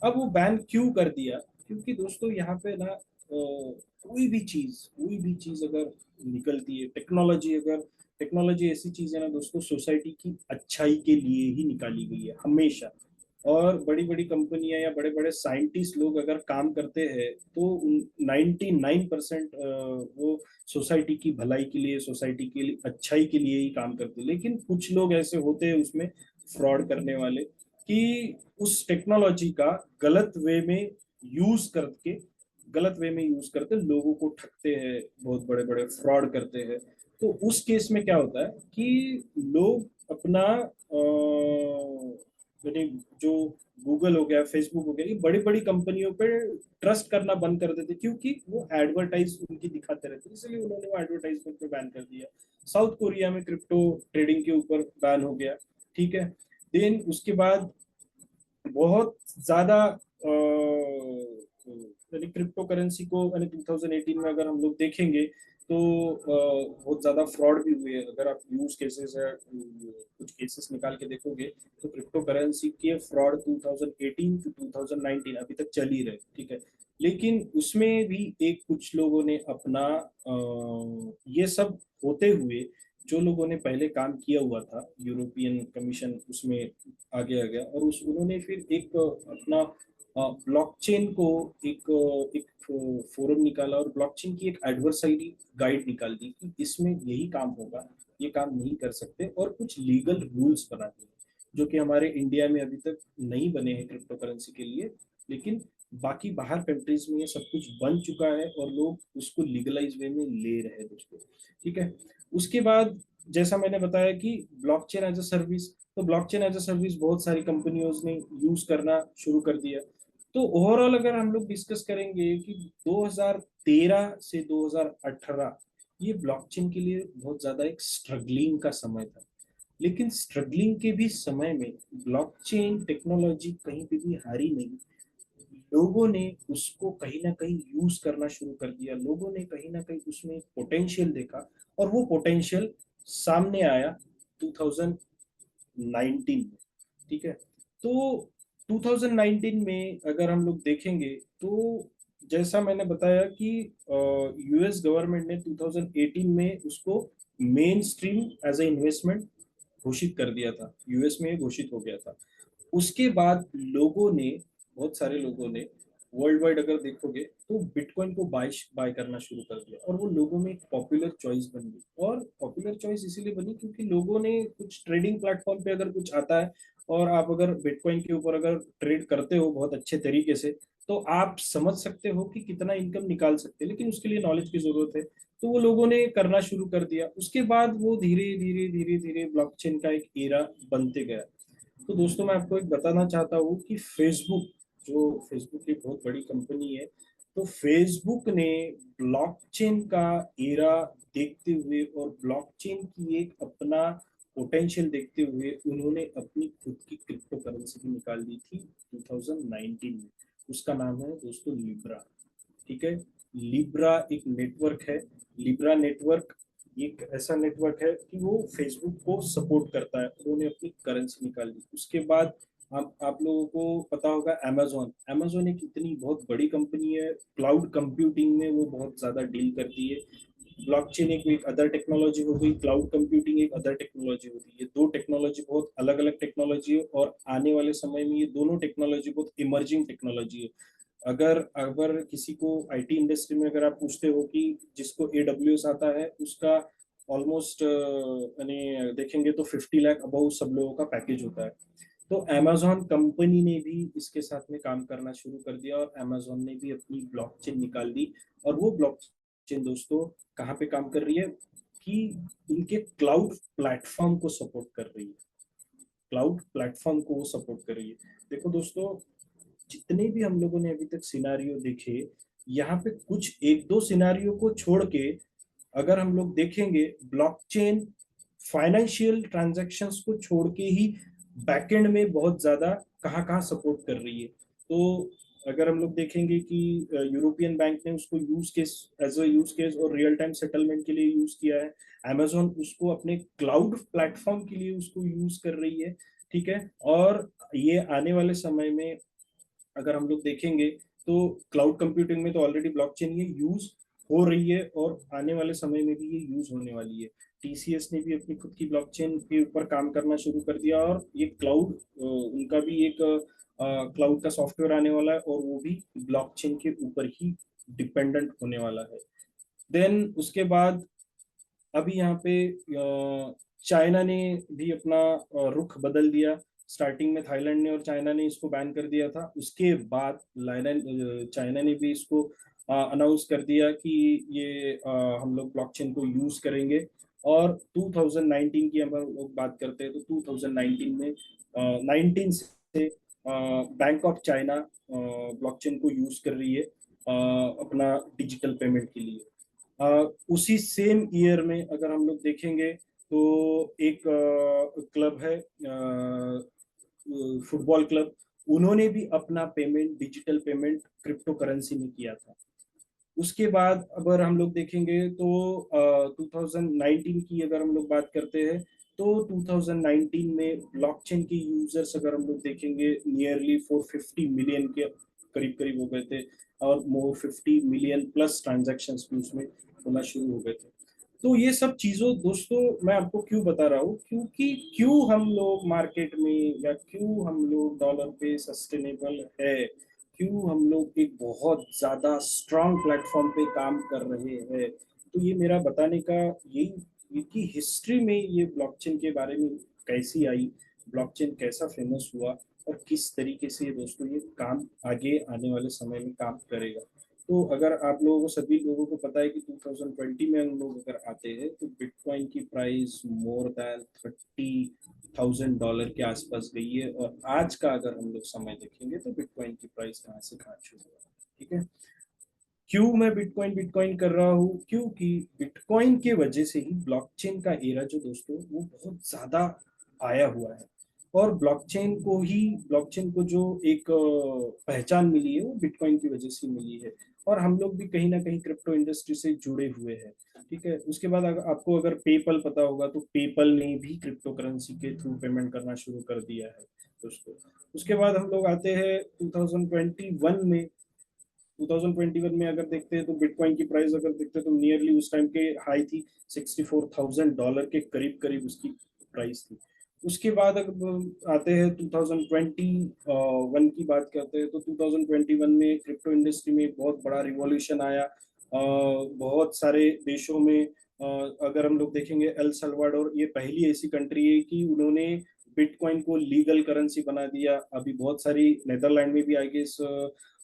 अब वो बैन क्यों कर दिया, क्योंकि दोस्तों यहाँ पे ना कोई भी चीज अगर निकलती है, टेक्नोलॉजी ऐसी चीज है ना दोस्तों, सोसाइटी की अच्छाई के लिए ही निकाली गई है हमेशा। और बड़ी बड़ी कंपनियां या बड़े बड़े साइंटिस्ट लोग अगर काम करते हैं तो 99% वो सोसाइटी की भलाई के लिए, सोसाइटी की अच्छाई के लिए ही काम करते हैं। लेकिन कुछ लोग ऐसे होते हैं उसमें फ्रॉड करने वाले, कि उस टेक्नोलॉजी का गलत वे में यूज करके लोगों को ठगते हैं, बहुत बड़े बड़े फ्रॉड करते हैं। तो उस केस में क्या होता है कि लोग अपना यानी जो गूगल हो गया, फेसबुक हो गया, ये बड़ी बड़ी कंपनियों पे ट्रस्ट करना बंद कर देते, क्योंकि वो एडवर्टाइज उनकी दिखाते रहते, इसलिए उन्होंने वो एडवर्टाइजमेंट पे बैन कर दिया। साउथ कोरिया में क्रिप्टो ट्रेडिंग के ऊपर बैन हो गया, ठीक है। देन उसके बाद बहुत ज्यादा यानी क्रिप्टो करेंसी को, यानी 2018 में अगर हम लोग देखेंगे तो बहुत ज्यादा फ्रॉड भी हुए। अगर आप यूज केसेस है, कुछ केसेस निकाल के देखोगे तो क्रिप्टो करेंसी के फ्रॉड 2018 टू 2019 अभी तक चल ही रहे, ठीक है। लेकिन उसमें भी एक कुछ लोगों ने अपना ये सब होते हुए, जो लोगों ने पहले काम किया हुआ था, यूरोपियन कमीशन उसमें आगे आ गया, और उस उन्होंने फिर एक अपना ब्लॉकचेन को एक एक फोरम निकाला, और ब्लॉकचेन की एक एडवर्साइरी गाइड निकाल दी कि इसमें यही काम होगा, ये काम नहीं कर सकते, और कुछ लीगल रूल्स बना दिए, जो कि हमारे इंडिया में अभी तक नहीं बने हैं क्रिप्टो करेंसी के लिए। लेकिन बाकी बाहर कंट्रीज में ये सब कुछ बन चुका है, और लोग उसको लीगलाइज वे में ले रहे हैं दोस्तों, ठीक है। उसके बाद जैसा मैंने बताया कि ब्लॉकचेन एज अ सर्विस, तो ब्लॉकचेन एज अ सर्विस बहुत सारी कंपनियों ने यूज करना शुरू कर दिया। तो ओवरऑल अगर हम लोग डिस्कस करेंगे कि 2013 से 2018 ये ब्लॉकचेन के लिए बहुत ज्यादा एक स्ट्रगलिंग का समय था। लेकिन स्ट्रगलिंग के भी समय में ब्लॉकचेन टेक्नोलॉजी कहीं पे भी हारी नहीं, लोगों ने उसको कहीं ना कहीं यूज करना शुरू कर दिया, लोगों ने कहीं ना कहीं उसमें पोटेंशियल देखा, और वो पोटेंशियल सामने आया 2019 में, ठीक है। तो 2019 में अगर हम लोग देखेंगे तो जैसा मैंने बताया कि यूएस गवर्नमेंट ने 2018 में उसको mainstream as a investment घोषित कर दिया था, यूएस में घोषित हो गया था। उसके बाद लोगों ने, बहुत सारे लोगों ने वर्ल्ड वाइड अगर देखोगे तो बिटकॉइन को बाय करना शुरू कर दिया, और वो लोगों में एक पॉपुलर चॉइस बन गई। और पॉपुलर चॉइस इसीलिए बनी क्योंकि लोगों ने कुछ ट्रेडिंग प्लेटफॉर्म पे अगर कुछ आता है, और आप अगर बिटकॉइन के ऊपर अगर ट्रेड करते हो बहुत अच्छे तरीके से, तो आप समझ सकते हो कि कितना इनकम निकाल सकते हैं, लेकिन उसके लिए नॉलेज की जरूरत है। तो वो लोगों ने करना शुरू कर दिया। उसके बाद वो धीरे धीरे धीरे धीरे ब्लॉकचेन का एक एरा बनते गया। तो दोस्तों मैं आपको एक बताना चाहता हूँ कि फेसबुक एक बहुत बड़ी कंपनी है, तो फेसबुक ने ब्लॉकचेन का एरा देखते हुए और ब्लॉकचेन की एक अपना पोटेंशियल देखते हुए उन्होंने अपनी खुद की क्रिप्टो करेंसी भी निकाल दी थी 2019 में। उसका नाम है दोस्तों लिब्रा, ठीक है। लिब्रा एक नेटवर्क है। लिब्रा नेटवर्क एक ऐसा नेटवर्क है कि वो फेसबुक को सपोर्ट करता है। उन्होंने अपनी करेंसी निकाल दी। उसके बाद आप लोगों को पता होगा अमेजोन एक इतनी बहुत बड़ी कंपनी है, क्लाउड कंप्यूटिंग में वो बहुत ज्यादा डील करती है। ब्लॉकचेन एक अदर टेक्नोलॉजी हो गई, क्लाउड कंप्यूटिंग एक अदर टेक्नोलॉजी होती है। ये दो टेक्नोलॉजी बहुत अलग अलग टेक्नोलॉजी है, और आने वाले समय में ये दोनों टेक्नोलॉजी बहुत इमर्जिंग टेक्नोलॉजी है। अगर अगर किसी को आईटी इंडस्ट्री में अगर आप पूछते हो कि जिसको AWS आता है, उसका ऑलमोस्ट यानी देखेंगे तो 50 लाख अबव सब लोगों का पैकेज होता है। तो अमेजोन कंपनी ने भी इसके साथ में काम करना शुरू कर दिया, और अमेजोन ने भी अपनी ब्लॉकचेन निकाल दी, और वो ब्लॉक ब्लॉकचेन दोस्तों कहाँ पे काम कर रही है कि उनके क्लाउड प्लेटफॉर्म को सपोर्ट कर रही है, क्लाउड प्लेटफॉर्म को वो सपोर्ट कर रही है। देखो दोस्तों, जितने भी हम लोगों ने अभी तक सिनारियो देखे, यहाँ पे कुछ एक दो सिनारियो को छोड़ के अगर हम लोग देखेंगे, ब्लॉकचेन फाइनेंशियल ट्रांजैक्शंस को छोड़ के ही बैकएंड में बहुत ज्यादा कहाँ कहाँ सपोर्ट कर रही है। तो अगर हम लोग देखेंगे कि यूरोपियन बैंक ने उसको use case as a use case और रियल टाइम सेटलमेंट के लिए यूज किया है, अमेजोन उसको अपने क्लाउड प्लेटफॉर्म के लिए उसको यूज कर रही है, ठीक है। और ये आने वाले समय में अगर हम लोग देखेंगे तो क्लाउड कंप्यूटिंग में तो ऑलरेडी ब्लॉकचेन ये यूज हो रही है और आने वाले समय में भी ये यूज होने वाली है। टीसीएस ने भी अपनी खुद की ब्लॉकचेन के ऊपर काम करना शुरू कर दिया और ये क्लाउड उनका भी एक क्लाउड का सॉफ्टवेयर आने वाला है और वो भी ब्लॉकचेन के ऊपर ही डिपेंडेंट होने वाला है। देन उसके बाद अभी यहाँ पे चाइना ने भी अपना रुख बदल दिया। स्टार्टिंग में थाईलैंड ने और चाइना ने इसको बैन कर दिया था, उसके बाद चाइना ने भी इसको अनाउंस कर दिया कि ये हम लोग ब्लॉकचेन को यूज करेंगे। और 2019 की हम लोग बात करते हैं तो 2019 में 19 से बैंक ऑफ चाइना ब्लॉकचेन को यूज कर रही है अपना डिजिटल पेमेंट के लिए। उसी सेम ईयर में अगर हम लोग देखेंगे तो एक क्लब है फुटबॉल क्लब, उन्होंने भी अपना payment digital payment crypto currency में किया था। उसके बाद अगर हम लोग देखेंगे तो 2019 की अगर हम लोग बात करते हैं तो 2019 में ब्लॉकचेन के यूजर्स अगर हम लोग देखेंगे नियरली 450 मिलियन के करीब करीब हो गए थे और मोर 50 मिलियन प्लस ट्रांजैक्शन भी उसमें होना शुरू हो गए थे। तो ये सब चीजों दोस्तों मैं आपको क्यों बता रहा हूँ, क्योंकि क्यों हम लोग मार्केट में या क्यों हम लोग डॉलर पे सस्टेनेबल है, क्यों हम लोग एक बहुत ज्यादा स्ट्रांग प्लेटफॉर्म पे काम कर रहे हैं। तो ये मेरा बताने का यही कि हिस्ट्री में ये ब्लॉकचेन के बारे में कैसी आई, ब्लॉकचेन कैसा फेमस हुआ और किस तरीके से दोस्तों ये काम आगे आने वाले समय में काम करेगा। तो अगर आप लोगों को सभी लोगों को पता है कि 2020 में हम लोग अगर आते हैं तो बिटकॉइन की प्राइस मोर देन $30,000 के आसपास गई है और आज का अगर हम लोग समय देखेंगे तो बिटकॉइन की प्राइस कहाँ से कहाँ छू रहा है, ठीक है। क्यों मैं बिटकॉइन बिटकॉइन कर रहा हूँ, क्योंकि बिटकॉइन के वजह से ही ब्लॉकचेन का एरा जो दोस्तों वो बहुत ज्यादा आया हुआ है और ब्लॉकचेन को जो एक पहचान मिली है वो बिटकॉइन की वजह से मिली है और हम लोग भी कहीं ना कहीं क्रिप्टो इंडस्ट्री से जुड़े हुए हैं, ठीक है। उसके बाद आपको अगर पेपल पता होगा तो पेपल ने भी क्रिप्टो करेंसी के थ्रू पेमेंट करना शुरू कर दिया है दोस्तों। उसके बाद हम लोग आते हैं 2021 में। 2021 में अगर देखते हैं तो बिटकॉइन की प्राइस अगर देखते हैं तो नियरली उस टाइम के हाई थी $64,000 के करीब करीब उसकी प्राइस थी। उसके बाद अगर आते हैं 2021 की बात करते हैं तो 2021 में क्रिप्टो इंडस्ट्री में बहुत बड़ा रिवॉल्यूशन आया। बहुत सारे देशों में अगर हम लोग देखेंगे एल सल्वाडोर ये पहली ऐसी कंट्री है कि उन्होंने बिटकॉइन को लीगल करेंसी बना दिया। अभी बहुत सारी नेदरलैंड में भी I guess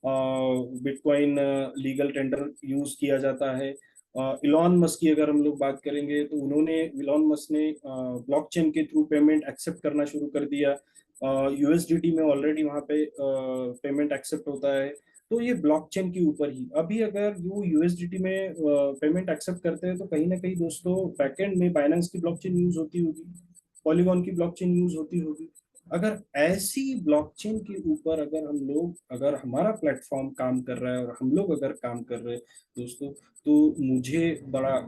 bitcoin legal tender use किया जाता है। इलॉन मस्क की अगर हम लोग बात करेंगे तो इलॉन मस्क ने ब्लॉकचेन के थ्रू पेमेंट एक्सेप्ट करना शुरू कर दिया। यूएसडीटी में ऑलरेडी वहाँ पे पेमेंट एक्सेप्ट होता है। तो ये ब्लॉकचेन के ऊपर ही अभी अगर वो यूएसडीटी में पेमेंट एक्सेप्ट करते हैं तो कहीं ना कहीं दोस्तों बैकएंड में बाइनेंस की ब्लॉकचेन यूज होती होगी, पॉलीगॉन की ब्लॉकचेन यूज होती होगी। अगर ऐसी ब्लॉकचेन के ऊपर अगर हमारा प्लेटफॉर्म काम कर रहा है और हम लोग अगर काम कर रहे हैं दोस्तों, तो मुझे बड़ा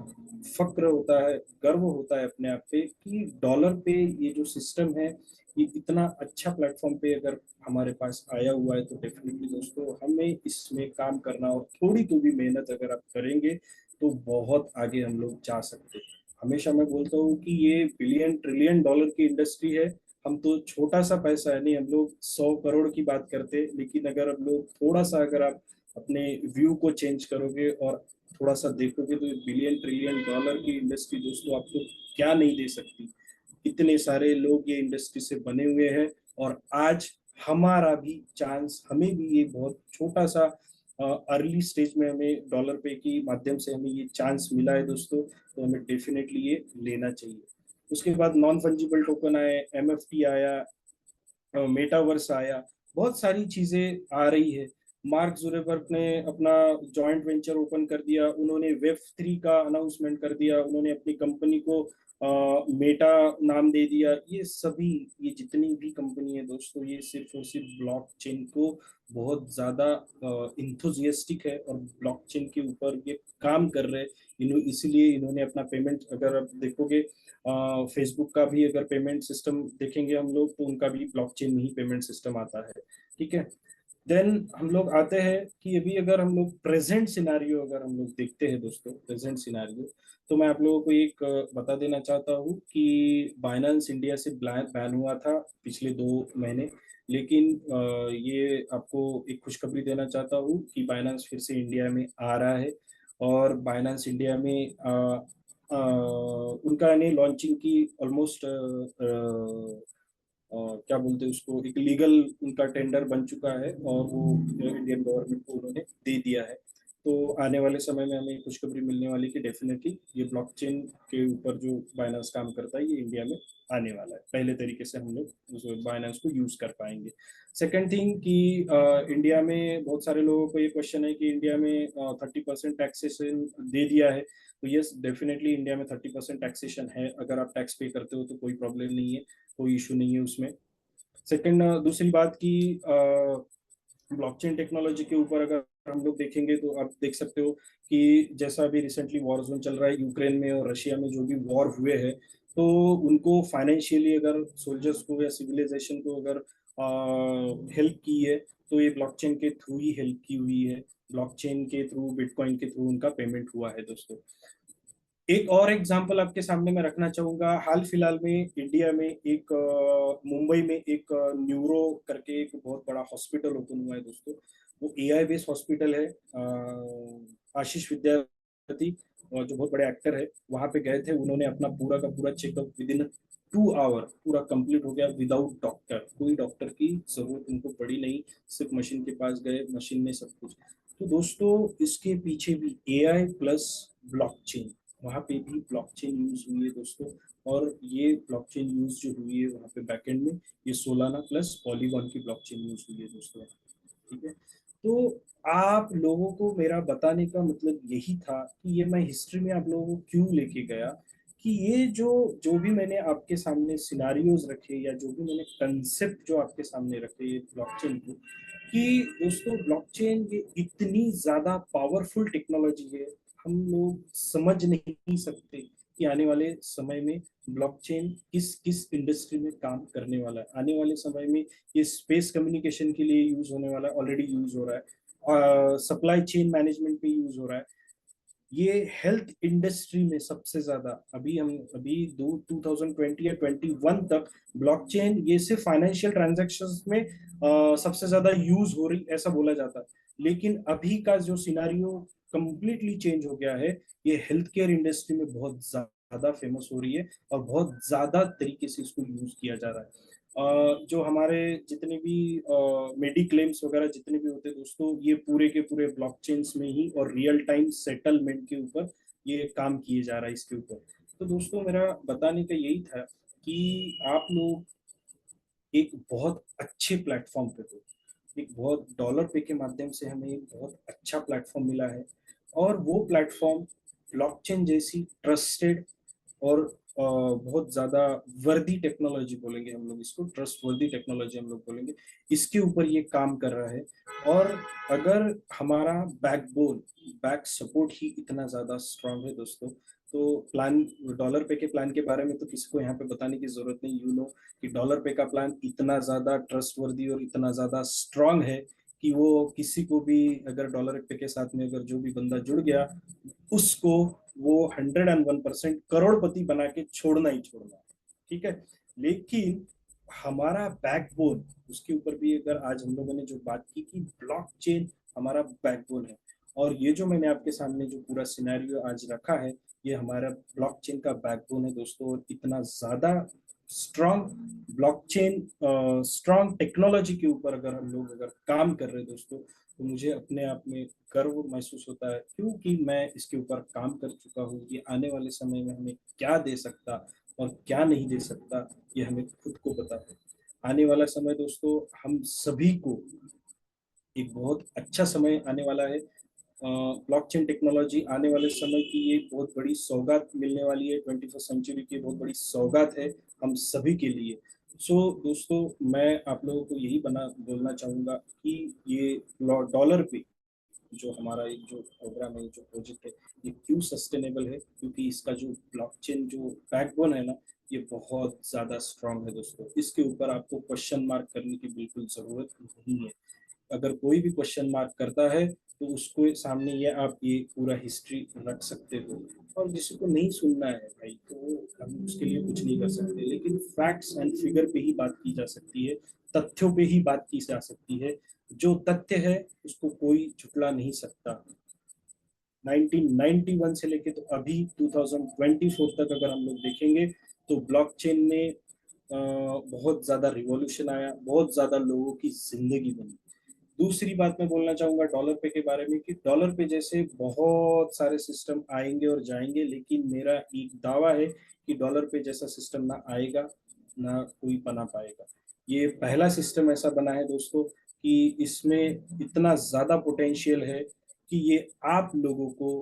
फक्र होता है, गर्व होता है अपने आप पे कि डॉलर पे ये जो सिस्टम है ये इतना अच्छा प्लेटफॉर्म पे अगर हमारे पास आया हुआ है तो डेफिनेटली दोस्तों हमें इसमें काम करना और थोड़ी तो भी मेहनत अगर आप करेंगे तो बहुत आगे हम लोग जा सकते हैं। हमेशा मैं बोलता हूँ कि ये बिलियन ट्रिलियन डॉलर की इंडस्ट्री है। हम तो छोटा सा पैसा है नहीं, हम लोग 100 करोड़ की बात करते हैं, लेकिन अगर हम लोग थोड़ा सा अगर आप अपने व्यू को चेंज करोगे और थोड़ा सा देखोगे तो बिलियन ट्रिलियन डॉलर की इंडस्ट्री दोस्तों आपको क्या नहीं दे सकती। इतने सारे लोग ये इंडस्ट्री से बने हुए हैं और आज हमारा भी चांस, हमें भी ये बहुत छोटा सा अर्ली स्टेज में हमें डॉलर पे की माध्यम से हमें ये चांस मिला है दोस्तों, तो हमें डेफिनेटली ये लेना चाहिए। उसके बाद नॉन फंजिबल टोकन आए, एमएफटी आया, मेटावर्स आया, बहुत सारी चीजें आ रही है। मार्क जुकरबर्ग ने अपना जॉइंट वेंचर ओपन कर दिया, उन्होंने वेब 3 का अनाउंसमेंट कर दिया, उन्होंने अपनी कंपनी को मेटा नाम दे दिया। ये सभी, ये जितनी भी कंपनी है दोस्तों, ये सिर्फ और सिर्फ ब्लॉकचेन को बहुत ज्यादा इंथुजियास्टिक है और ब्लॉकचेन के ऊपर ये काम कर रहे हैं। इसीलिए इन्होंने अपना पेमेंट, अगर आप देखोगे फेसबुक का भी अगर पेमेंट सिस्टम देखेंगे हम लोग, तो उनका भी ब्लॉकचेन में ही पेमेंट सिस्टम आता है। ठीक है, देन हम लोग आते हैं कि अभी अगर हम लोग प्रेजेंट सिनारियो अगर हम लोग देखते हैं दोस्तों, प्रेजेंट सिनारियो, तो मैं आप लोगों को एक बता देना चाहता हूँ कि बाइनेंस इंडिया से बैन हुआ था पिछले 2 महीने, लेकिन ये आपको एक खुशखबरी देना चाहता हूँ कि बाइनेंस फिर से इंडिया में आ रहा है। और बाइनेंस इंडिया में उनका यानी लॉन्चिंग की ऑलमोस्ट क्या बोलते हैं उसको, एक लीगल उनका टेंडर बन चुका है और वो इंडियन गवर्नमेंट को उन्होंने दे दिया है। तो आने वाले समय में हमें खुशखबरी मिलने वाली कि डेफिनेटली ये ब्लॉकचेन के ऊपर जो बाइनेंस काम करता है ये इंडिया में आने वाला है। पहले तरीके से हम लोग उस बाइनेंस को यूज कर पाएंगे। सेकेंड थिंग कि इंडिया में बहुत सारे लोगों को ये क्वेश्चन है कि इंडिया में 30% टैक्सेशन दे दिया है। तो यस, डेफिनेटली इंडिया में 30% टैक्सेशन है। अगर आप टैक्स पे करते हो तो कोई प्रॉब्लम नहीं है, कोई इशू नहीं है उसमें। सेकंड, दूसरी बात की ब्लॉकचेन टेक्नोलॉजी के ऊपर अगर हम लोग देखेंगे तो आप देख सकते हो कि जैसा अभी रिसेंटली वॉर जोन चल रहा है यूक्रेन में और रशिया में, जो भी वॉर हुए हैं, तो उनको फाइनेंशियली अगर सोल्जर्स को या सिविलाइजेशन को अगर हेल्प की है तो ये ब्लॉकचेन के थ्रू ही हेल्प की हुई है। ब्लॉकचेन के थ्रू, बिटकॉइन के थ्रू उनका पेमेंट हुआ है दोस्तों। एक और एग्जांपल आपके सामने मैं रखना चाहूंगा। हाल फिलहाल में इंडिया में एक मुंबई में एक न्यूरो करके एक बहुत बड़ा हॉस्पिटल ओपन हुआ है दोस्तों। वो एआई बेस्ड हॉस्पिटल है। आशीष विद्यार्थी जो बहुत बड़े एक्टर है, वहां पे गए थे, उन्होंने अपना पूरा का पूरा चेकअप विद इन 2 आवर पूरा कंप्लीट हो गया विदाउट डॉक्टर। कोई डॉक्टर की जरूरत उनको पड़ी नहीं, सिर्फ मशीन के पास गए, मशीन ने सब कुछ। तो दोस्तों इसके पीछे भी एआई प्लस ब्लॉकचेन, वहाँ पे भी ब्लॉकचेन यूज हुई है दोस्तों। और ये ब्लॉकचेन यूज जो हुई है वहाँ पे बैकएंड में, ये सोलाना प्लस पॉलीगॉन की ब्लॉकचेन यूज हुई है दोस्तों। ठीक है, तो आप लोगों को मेरा बताने का मतलब यही था कि ये मैं हिस्ट्री में आप लोगों को क्यों लेके गया, कि ये जो भी मैंने आपके सामने सिनारियोज रखे या जो भी मैंने कंसेप्ट जो आपके सामने रखे ये ब्लॉकचेन को, कि दोस्तों ब्लॉकचेन ये इतनी ज्यादा पावरफुल टेक्नोलॉजी है, हम लोग समझ नहीं सकते कि आने वाले समय में ब्लॉकचेन किस किस इंडस्ट्री में काम करने वाला है। आने वाले समय में ये स्पेस कम्युनिकेशन के लिए यूज होने वाला है, ऑलरेडी यूज हो रहा है, सप्लाई चेन मैनेजमेंट पे यूज हो रहा है। ये हेल्थ इंडस्ट्री में सबसे ज्यादा अभी 2020 या 21 तक ब्लॉकचेन ये सिर्फ फाइनेंशियल ट्रांजैक्शंस में सबसे ज्यादा यूज हो रही ऐसा बोला जाता है। लेकिन अभी का जो सिनारियो कंप्लीटली चेंज हो गया है, ये हेल्थ केयर इंडस्ट्री में बहुत ज्यादा फेमस हो रही है और बहुत ज्यादा तरीके से इसको यूज किया जा रहा है। जो हमारे जितने भी मेडिक्लेम्स वगैरह जितने भी होते हैं दोस्तों, ये पूरे के पूरे ब्लॉकचेन्स में ही और रियल टाइम सेटलमेंट के ऊपर ये काम किए जा रहा है इसके ऊपर। तो दोस्तों मेरा बताने का यही था कि आप लोग एक बहुत अच्छे प्लेटफॉर्म पे हो, एक बहुत डॉलर पे के माध्यम से हमें एक बहुत अच्छा प्लेटफॉर्म मिला है। और वो प्लेटफॉर्म ब्लॉकचेन जैसी ट्रस्टेड और बहुत ज्यादा वर्दी टेक्नोलॉजी बोलेंगे हम लोग इसको, ट्रस्ट वर्दी टेक्नोलॉजी हम लोग बोलेंगे, इसके ऊपर ये काम कर रहा है। और अगर हमारा बैकबोन, बैक सपोर्ट ही इतना ज्यादा स्ट्रांग है दोस्तों, तो प्लान, डॉलर पे के प्लान के बारे में तो किसी को यहाँ पे बताने की जरूरत नहीं। यू नो कि डॉलर पे का प्लान इतना ज्यादा ट्रस्टवर्दी और इतना ज्यादा स्ट्रांग है कि वो किसी को भी, अगर डॉलर पे के साथ में अगर जो भी बंदा जुड़ गया, उसको वो 101% करोड़पति बना के छोड़ना ही छोड़ना है। ठीक है, लेकिन हमारा बैकबोन, उसके ऊपर भी अगर आज हम लोगों ने जो बात की कि ब्लॉकचेन हमारा बैकबोन है, और ये जो मैंने आपके सामने जो पूरा सिनेरियो आज रखा है, ये हमारा ब्लॉकचेन का बैकबोन है दोस्तों। और इतना ज्यादा स्ट्रॉन्ग ब्लॉकचेन, स्ट्रॉन्ग टेक्नोलॉजी के ऊपर अगर हम लोग अगर काम कर रहे हैं दोस्तों, तो मुझे अपने आप में गर्व महसूस होता है, क्योंकि मैं इसके ऊपर काम कर चुका हूँ। ये आने वाले समय में हमें क्या दे सकता और क्या नहीं दे सकता, ये हमें खुद को पता है। आने वाला समय दोस्तों हम सभी को एक बहुत अच्छा समय आने वाला है। ब्लॉकचेन टेक्नोलॉजी आने वाले समय की ये बहुत बड़ी सौगात मिलने वाली है, 21st सेंचुरी की बहुत बड़ी सौगात है हम सभी के लिए। दोस्तों मैं आप लोगों को यही बोलना चाहूँगा कि ये डॉलर पे जो हमारा एक जो प्रोग्राम है, जो प्रोजेक्ट है, ये क्यों सस्टेनेबल है, क्योंकि इसका जो ब्लॉकचेन जो बैकबोन है ना, ये बहुत ज़्यादा स्ट्रांग है दोस्तों। इसके ऊपर आपको क्वेश्चन मार्क करने की बिल्कुल ज़रूरत नहीं है। अगर कोई भी क्वेश्चन मार्क करता है तो उसको सामने ये आप ये पूरा हिस्ट्री रख सकते हो, और जिसी को नहीं सुनना है भाई तो हम उसके लिए कुछ नहीं कर सकते, लेकिन फैक्ट्स एंड फिगर पे ही बात की जा सकती है, तथ्यों पे ही बात की जा सकती है। जो तथ्य है उसको कोई झुटला नहीं सकता। 1991 से लेके तो अभी 2024 तक अगर हम लोग देखेंगे तो ब्लॉकचेन में बहुत ज़्यादा रिवॉल्यूशन आया, बहुत ज़्यादा लोगों की जिंदगी बनी। दूसरी बात मैं बोलना चाहूँगा डॉलर पे के बारे में कि डॉलर पे जैसे बहुत सारे सिस्टम आएंगे और जाएंगे, लेकिन मेरा एक दावा है कि डॉलर पे जैसा सिस्टम ना आएगा ना कोई बना पाएगा। ये पहला सिस्टम ऐसा बना है दोस्तों कि इसमें इतना ज़्यादा पोटेंशियल है कि ये आप लोगों को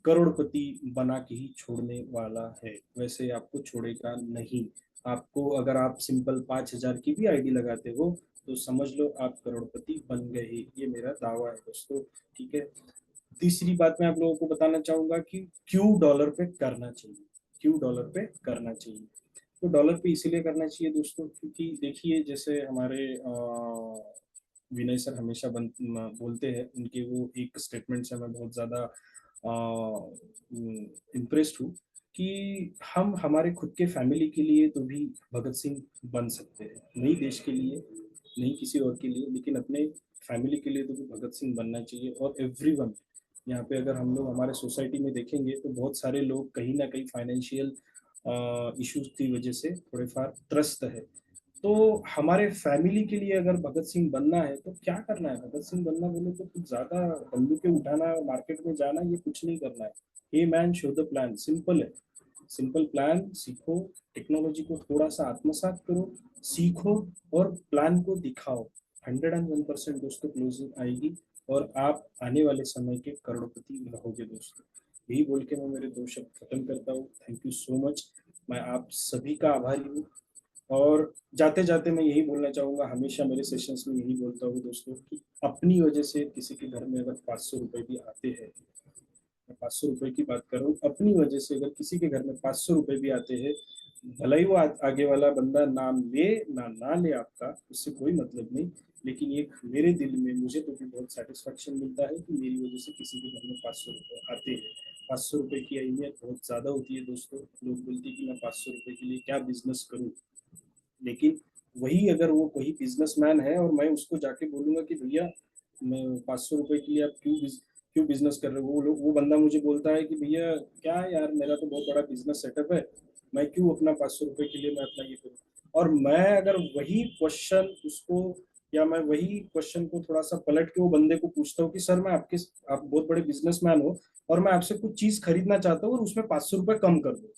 करोड़पति बना के ही छोड़ने वाला है। वैसे आपको छोड़ेगा नहीं। आपको अगर आप सिंपल 5,000 की भी आईडी लगाते हो तो समझ लो आप करोड़पति बन गए, ये मेरा दावा है दोस्तों। ठीक है। तीसरी बात मैं आप लोगों को बताना चाहूंगा कि क्यों डॉलर पे करना चाहिए, क्यों डॉलर पे करना चाहिए। तो डॉलर पे इसीलिए करना चाहिए दोस्तों क्योंकि देखिए जैसे हमारे विनय सर हमेशा बोलते हैं, उनके वो एक स्टेटमेंट से मैं बहुत ज़्यादा इम्प्रेस्ड हूँ कि हम हमारे खुद के फैमिली के लिए तो भी भगत सिंह बन सकते हैं, नहीं देश के लिए, नहीं किसी और के लिए, लेकिन अपने फैमिली के लिए तो भी भगत सिंह बनना चाहिए। और एवरीवन यहाँ पे अगर हम लोग हमारे सोसाइटी में देखेंगे तो बहुत सारे लोग कहीं ना कहीं फाइनेंशियल इश्यूज की वजह से थोड़े फार त्रस्त है। तो हमारे फैमिली के लिए अगर भगत सिंह बनना है तो क्या करना है, भगत सिंह बनना बोले तो कुछ ज्यादा बंदूकें उठाना मार्केट में जाना ये कुछ नहीं करना है। Hey man show the plan, simple है। सिंपल प्लान सीखो, टेक्नोलॉजी को थोड़ा सा आत्मसात करो, सीखो और प्लान को दिखाओ। 101% दोस्तों क्लोजिंग आएगी और आप आने वाले समय के करोड़पति रहोगे दोस्तों। यही बोल के मैं मेरे 2 शब्द खत्म करता हूँ। Thank you so much. मैं आप सभी का आभारी हूँ। और जाते जाते मैं यही बोलना चाहूँगा, हमेशा मेरे सेशंस में यही बोलता हूँ दोस्तों कि अपनी वजह से किसी के घर में अगर 500 रुपए भी आते हैं, मैं 500 रुपए की बात कर रहा हूँ, अपनी वजह से अगर किसी के घर में 500 रुपए भी आते हैं, भले ही वो आगे वाला बंदा नाम ले ना ले आपका, उससे कोई मतलब नहीं, लेकिन ये मेरे दिल में मुझे तो भी बहुत सेटिस्फेक्शन मिलता है कि मेरी वजह से किसी के घर में 500 रुपये आते हैं। 500 रुपये की अहमियत बहुत ज़्यादा होती है दोस्तों। लोग बोलते हैं कि मैं 500 रुपये के लिए क्या बिजनेस करूँ, लेकिन वही अगर वो कोई बिजनेसमैन है और मैं उसको जाके बोलूंगा कि भैया मैं 500 रुपये के लिए आप क्यों बिजनेस कर रहे हो, वो बंदा मुझे बोलता है कि भैया क्या यार मेरा तो बहुत बड़ा बिजनेस सेटअप है, मैं क्यों अपना 500 रुपये के लिए मैं अपना ये करूँ। और मैं अगर वही क्वेश्चन उसको, या मैं वही क्वेश्चन को थोड़ा सा पलट के वो बंदे को पूछता हूँ कि सर मैं आप बहुत बड़े बिजनेसमैन हो और मैं आपसे कुछ चीज खरीदना चाहता हूँ और उसमें 500 रुपये कम कर दो,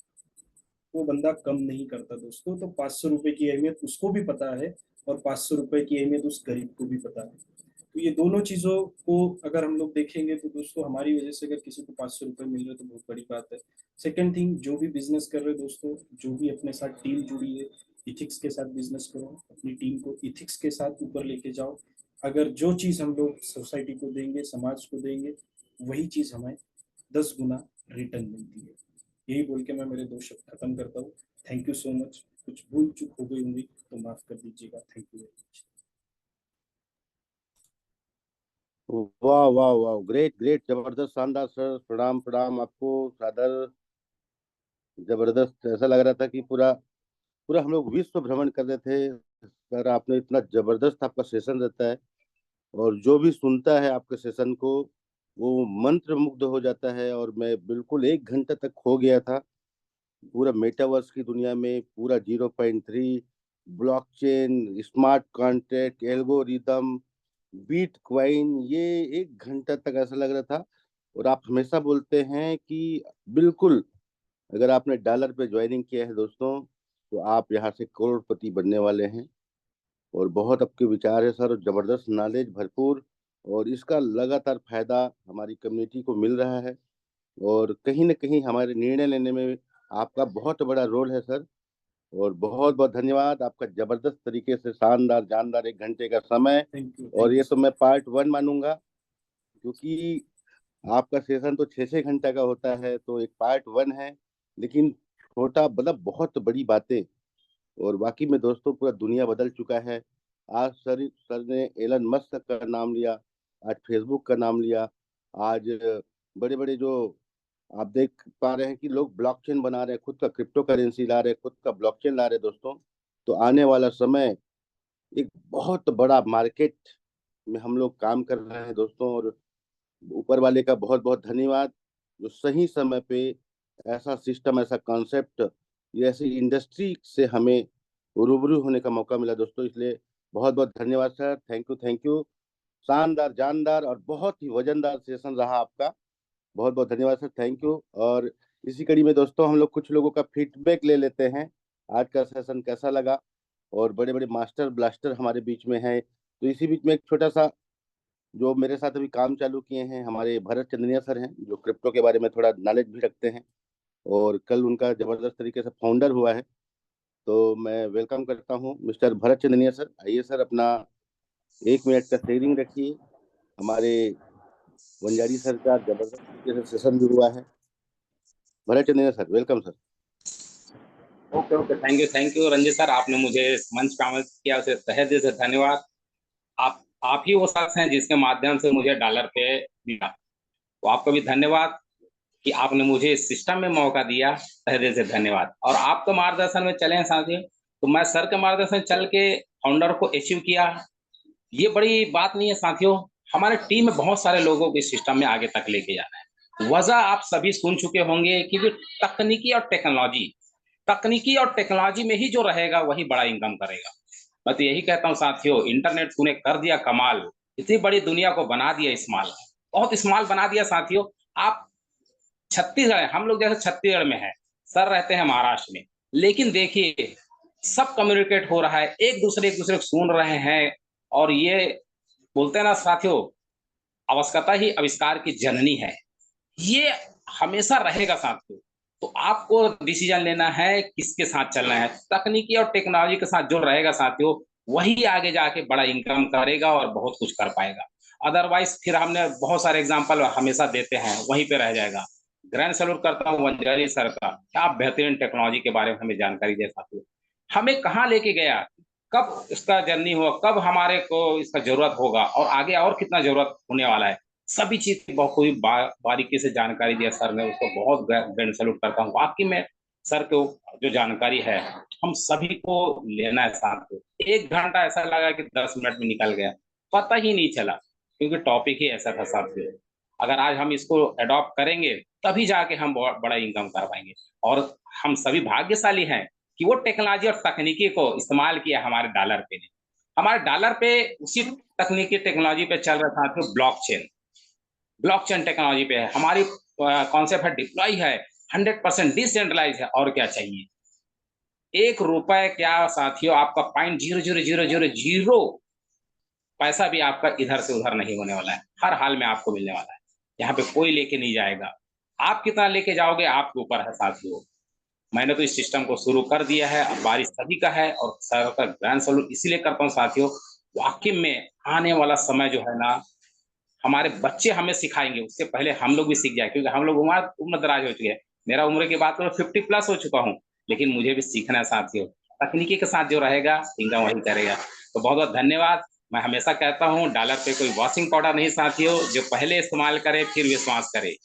वो बंदा कम नहीं करता दोस्तों। तो 500 रुपए की अहमियत उसको भी पता है और 500 रुपए की अहमियत उस गरीब को भी पता है। तो ये दोनों चीजों को अगर हम लोग देखेंगे तो दोस्तों हमारी वजह से अगर किसी को 500 रुपए मिल रहे तो बहुत बड़ी बात है। सेकंड थिंग, जो भी बिजनेस कर रहे दोस्तों, जो भी अपने साथ टीम जुड़ी है, इथिक्स के साथ बिजनेस करो, अपनी टीम को इथिक्स के साथ ऊपर लेके जाओ। अगर जो चीज हम लोग सोसाइटी को देंगे, समाज को देंगे, वही चीज हमें 10 गुना रिटर्न मिलती है। यही बोल के मैं मेरे 2 शब्द खत्म करता हूँ। Thank you so much. कुछ भूल चूक हो गई होंगी तो माफ कर दीजिएगा। Thank you very much. वाह वाह वाह, ग्रेट ग्रेट, जबरदस्त, शानदार सर, प्रणाम प्रणाम आपको, सादर, जबरदस्त। ऐसा लग रहा था कि पूरा पूरा हम लोग विश्व भ्रमण कर रहे थे सर। आपने इतना जबरदस्त आपका सेशन रहता है, और जो भी सुनता है आपके सेशन को वो मंत्र मुग्ध हो जाता है। और मैं बिल्कुल 1 घंटा तक खो गया था पूरा मेटावर्स की दुनिया में, पूरा 0.3, blockchain, smart contract, algorithm, bitcoin, ये 1 घंटा तक ऐसा लग रहा था। और आप हमेशा बोलते हैं कि बिल्कुल, अगर आपने डॉलर पे ज्वाइनिंग किया है दोस्तों, तो आप यहाँ से करोड़पति बनने वाले हैं। और बहुत आपके विचार है सर, जबरदस्त नॉलेज भरपूर, और इसका लगातार फायदा हमारी कम्युनिटी को मिल रहा है। और कहीं न कहीं हमारे निर्णय लेने में आपका बहुत बड़ा रोल है सर। और बहुत बहुत धन्यवाद आपका, जबरदस्त तरीके से शानदार जानदार 1 घंटे का समय। Thank you. और ये तो मैं पार्ट 1 मानूंगा, क्योंकि आपका सेशन तो 6-6 घंटा का होता है, तो एक पार्ट 1 है, लेकिन छोटा मतलब बहुत बड़ी बातें। और वाकई में दोस्तों, पूरा दुनिया बदल चुका है। आज सर ने एलन मस्क का नाम लिया, आज फेसबुक का नाम लिया, आज बड़े बड़े जो आप देख पा रहे हैं कि लोग ब्लॉकचेन बना रहे हैं, खुद का क्रिप्टो करेंसी ला रहे हैं, खुद का ब्लॉकचेन ला रहे हैं दोस्तों। तो आने वाला समय एक बहुत बड़ा मार्केट में हम लोग काम कर रहे हैं दोस्तों। और ऊपर वाले का बहुत बहुत धन्यवाद, जो सही समय पे ऐसा सिस्टम, ऐसा कॉन्सेप्ट, ये ऐसी इंडस्ट्री से हमें रूबरू होने का मौका मिला दोस्तों। इसलिए बहुत बहुत धन्यवाद sir, thank you thank you. शानदार, जानदार और बहुत ही वजनदार सेशन रहा आपका। बहुत बहुत धन्यवाद सर, थैंक यू। और इसी कड़ी में दोस्तों, हम लोग कुछ लोगों का फीडबैक ले लेते हैं, आज का सेशन कैसा लगा। और बड़े बड़े मास्टर ब्लास्टर हमारे बीच में हैं, तो इसी बीच में एक छोटा सा, जो मेरे साथ अभी काम चालू किए हैं, हमारे भरत चंदनिया सर हैं, जो क्रिप्टो के बारे में थोड़ा नॉलेज भी रखते हैं। और कल उनका जबरदस्त तरीके से फाउंडर हुआ है। तो मैं वेलकम करता हूँ मिस्टर भरत चंदनिया सर। आइए सर, अपना 1 मिनट का शेयरिंग रखिए। हमारे वंजारी सर का जबरदस्त तरीके से सेशन भी हुआ है। Bharat Chandaniya sir, welcome sir. Okay okay, thank you Ranjit sir, आपने मुझे मंच पे आमंत्रित किया, उसे तहे दिल से धन्यवाद। आप ही वो शख्स हैं जिसके माध्यम से मुझे डॉलर पे मिला, तो आपको भी धन्यवाद कि आपने मुझे इस सिस्टम में मौका दिया, तहे दिल से धन्यवाद। और आपके मार्गदर्शन में चले हैं साथियों, तो मैं सर के मार्गदर्शन चल के फाउंडर को अचीव किया, ये बड़ी बात नहीं है साथियों। हमारे टीम में बहुत सारे लोगों को इस सिस्टम में आगे तक लेके जाना है। वजह आप सभी सुन चुके होंगे कि जो तकनीकी और टेक्नोलॉजी में ही जो रहेगा वही बड़ा इनकम करेगा। मैं तो यही कहता हूँ साथियों, इंटरनेट तूने कर दिया कमाल, इतनी बड़ी दुनिया को बना दिया स्मॉल, बहुत स्मॉल बना दिया साथियों। आप छत्तीसगढ़, हम लोग जैसे छत्तीसगढ़ में है, सर रहते हैं महाराष्ट्र में, लेकिन देखिए सब कम्युनिकेट हो रहा है, एक दूसरे को सुन रहे हैं। और ये बोलते हैं ना साथियों, आवश्यकता ही आविष्कार की जननी है, ये हमेशा रहेगा साथियों। तो आपको डिसीजन लेना है किसके साथ चलना है, तकनीकी और टेक्नोलॉजी के साथ जो रहेगा साथियों, वही आगे जाके बड़ा इनकम करेगा और बहुत कुछ कर पाएगा। अदरवाइज फिर हमने बहुत सारे एग्जांपल हमेशा देते हैं, वहीं पे रह जाएगा। ग्रैंड सैल्यूट करता हूँ वंजारी सर का, क्या बेहतरीन टेक्नोलॉजी के बारे में हमें जानकारी दे साथियों, हमें कहाँ लेके गया, कब इसका जर्नी हुआ, कब हमारे को इसका जरूरत होगा और आगे और कितना जरूरत होने वाला है, सभी चीज की बखूबी बारीकी से जानकारी दिया सर ने, उसको बहुत ग्रैंड सैल्यूट करता हूँ। वाकई में सर को जो जानकारी है हम सभी को लेना है साथ में। 1 घंटा ऐसा लगा कि 10 मिनट में निकल गया, पता ही नहीं चला, क्योंकि टॉपिक ही ऐसा था साथियों। अगर आज हम इसको अडॉप्ट करेंगे तभी जाके हम बड़ा इनकम कर पाएंगे। और हम सभी भाग्यशाली हैं कि वो टेक्नोलॉजी और तकनीकी को इस्तेमाल किया हमारे डॉलर पे ने। हमारे डॉलर पे उसी तकनीकी टेक्नोलॉजी पे चल रहा था, ब्लॉकचेन टेक्नोलॉजी पे है हमारी, कॉन्सेप्ट है डिप्लॉय है, 100% डिसेंट्रलाइज है। और क्या चाहिए, 1 रुपए क्या साथियों, आपका 0.00000 पैसा भी आपका इधर से उधर नहीं होने वाला है, हर हाल में आपको मिलने वाला है। यहाँ पे कोई लेके नहीं जाएगा, आप कितना लेके जाओगे आपके ऊपर है साथियों। मैंने तो इस सिस्टम को शुरू कर दिया है, अब बारिश सभी का है, और सर का ग्रैंड सैल्यूट इसीलिए करता हूँ साथियों। वाकई में आने वाला समय जो है ना, हमारे बच्चे हमें सिखाएंगे, उससे पहले हम लोग भी सीख जाए, क्योंकि हम लोग उम्र दराज हो चुके हैं। मेरा उम्र की बात करो 50+ हो चुका हूँ, लेकिन मुझे भी सीखना है साथियों। तकनीकी के साथ जो रहेगा इनकम वही करेगा। तो बहुत बहुत धन्यवाद। मैं हमेशा कहता हूँ डॉलर पे कोई वॉशिंग पाउडर नहीं साथियों, जो पहले इस्तेमाल करे फिर विश्वास करे।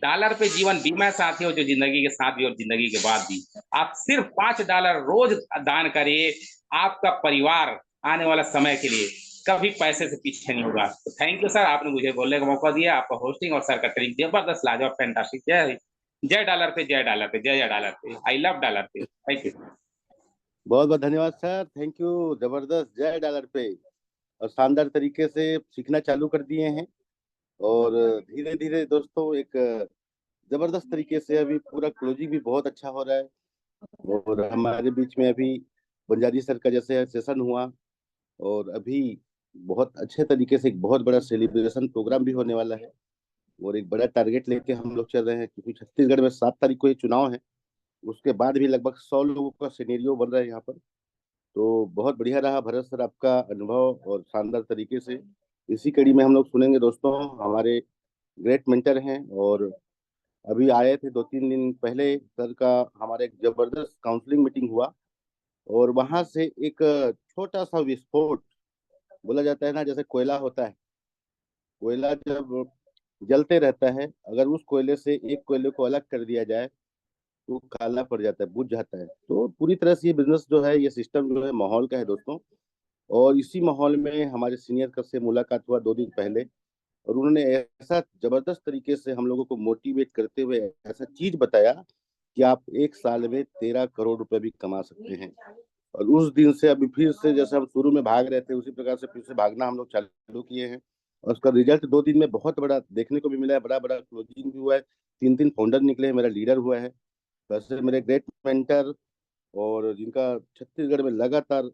डॉलर पे जीवन बीमा है साथियों, जो जिंदगी के साथ भी और जिंदगी के बाद भी। आप सिर्फ $5 रोज दान करिए, आपका परिवार आने वाला समय के लिए कभी पैसे से पीछे नहीं होगा। तो थैंक यू सर, आपने मुझे बोलने का मौका दिया, आपका होस्टिंग और सर का ट्रेनिंग जबरदस्त, लाजवाब, फैंटास्टिक। जय जय डॉलर पे, जय डॉलर पे, जय डॉलर पे, आई लव डॉलर पे, थैंक यू। बहुत बहुत धन्यवाद सर, थैंक यू, जबरदस्त, जय डॉलर पे। और शानदार तरीके से सीखना चालू कर दिए हैं। और धीरे धीरे दोस्तों एक जबरदस्त तरीके से अभी पूरा क्लोजिंग भी बहुत अच्छा हो रहा है। और हमारे बीच में अभी बंजारी सर का जैसे सेशन हुआ, और अभी बहुत अच्छे तरीके से एक बहुत बड़ा सेलिब्रेशन प्रोग्राम भी होने वाला है। और एक बड़ा टारगेट लेके हम लोग चल रहे हैं, क्योंकि छत्तीसगढ़ में 7 तारीख को ये चुनाव है। उसके बाद भी लगभग 100 लोगों का सिनेरियो बन रहा है यहाँ पर। तो बहुत बढ़िया रहा भरत सर आपका अनुभव और शानदार तरीके से। इसी कड़ी में हम लोग सुनेंगे दोस्तों, हमारे ग्रेट मेंटर हैं, और अभी आए थे 2-3 दिन पहले सर का हमारे एक जबरदस्त काउंसलिंग मीटिंग हुआ। और वहां से एक छोटा सा विस्फोट, बोला जाता है ना, जैसे कोयला होता है, कोयला जब जलते रहता है, अगर उस कोयले से एक कोयले को अलग कर दिया जाए तो काला पड़ जाता है, बुझ जाता है। तो पूरी तरह से ये बिजनेस जो है, ये सिस्टम जो है माहौल का है दोस्तों। और इसी माहौल में हमारे सीनियर का से मुलाकात हुआ 2 दिन पहले, और उन्होंने ऐसा जबरदस्त तरीके से हम लोगों को मोटिवेट करते हुए ऐसा चीज बताया कि आप 1 साल में 13 करोड़ रुपए भी कमा सकते हैं। और उस दिन से अभी फिर से, जैसे हम शुरू में भाग रहे थे, उसी प्रकार से फिर से भागना हम लोग चालू किए हैं। और उसका रिजल्ट 2 दिन में बहुत बड़ा देखने को भी मिला है। बड़ा बड़ा क्लोजिंग भी हुआ है, 3-3 फाउंडर निकले हैं, मेरा लीडर हुआ है। वैसे मेरे ग्रेट मेंटर, और जिनका छत्तीसगढ़ में लगातार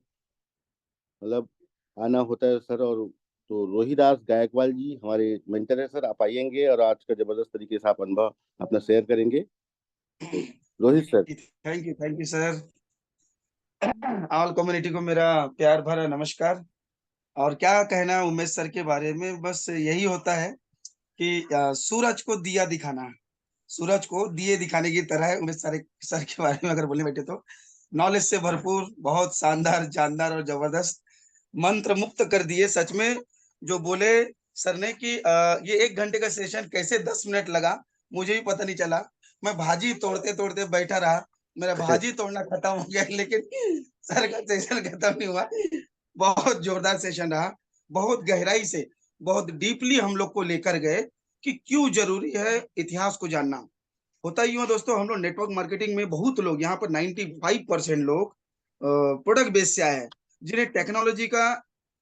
मतलब आना होता है सर, और तो रोहिदास गायकवाल जी हमारे मेंटर है सर। आप आइएंगे और आज का जबरदस्त तरीके से आप अनुभव अपना शेयर करेंगे। तो Rohit sir. Thank you sir. All community को मेरा प्यार भरा नमस्कार। और क्या कहना उमेश सर के बारे में, बस यही होता है कि सूरज को दिया दिखाना, सूरज को दिए दिखाने की तरह है उमेश सर के बारे में अगर बोलने बैठे तो। नॉलेज से भरपूर, बहुत शानदार, जानदार और जबरदस्त, मंत्र मुक्त कर दिए सच में। जो बोले सर ने कि ये 1 घंटे का सेशन कैसे 10 मिनट लगा मुझे भी पता नहीं चला। मैं भाजी तोड़ते तोड़ते बैठा रहा, मेरा भाजी तोड़ना खत्म हो गया, लेकिन सर का सेशन खत्म नहीं हुआ। बहुत जोरदार सेशन रहा, बहुत गहराई से, बहुत डीपली हम लोग को लेकर गए कि क्यों जरूरी है इतिहास को जानना। होता ही हुआ दोस्तों, हम लोग नेटवर्क मार्केटिंग में बहुत लोग, यहाँ पर 95% लोग प्रोडक्ट बेस से आए हैं, जिन्हें टेक्नोलॉजी का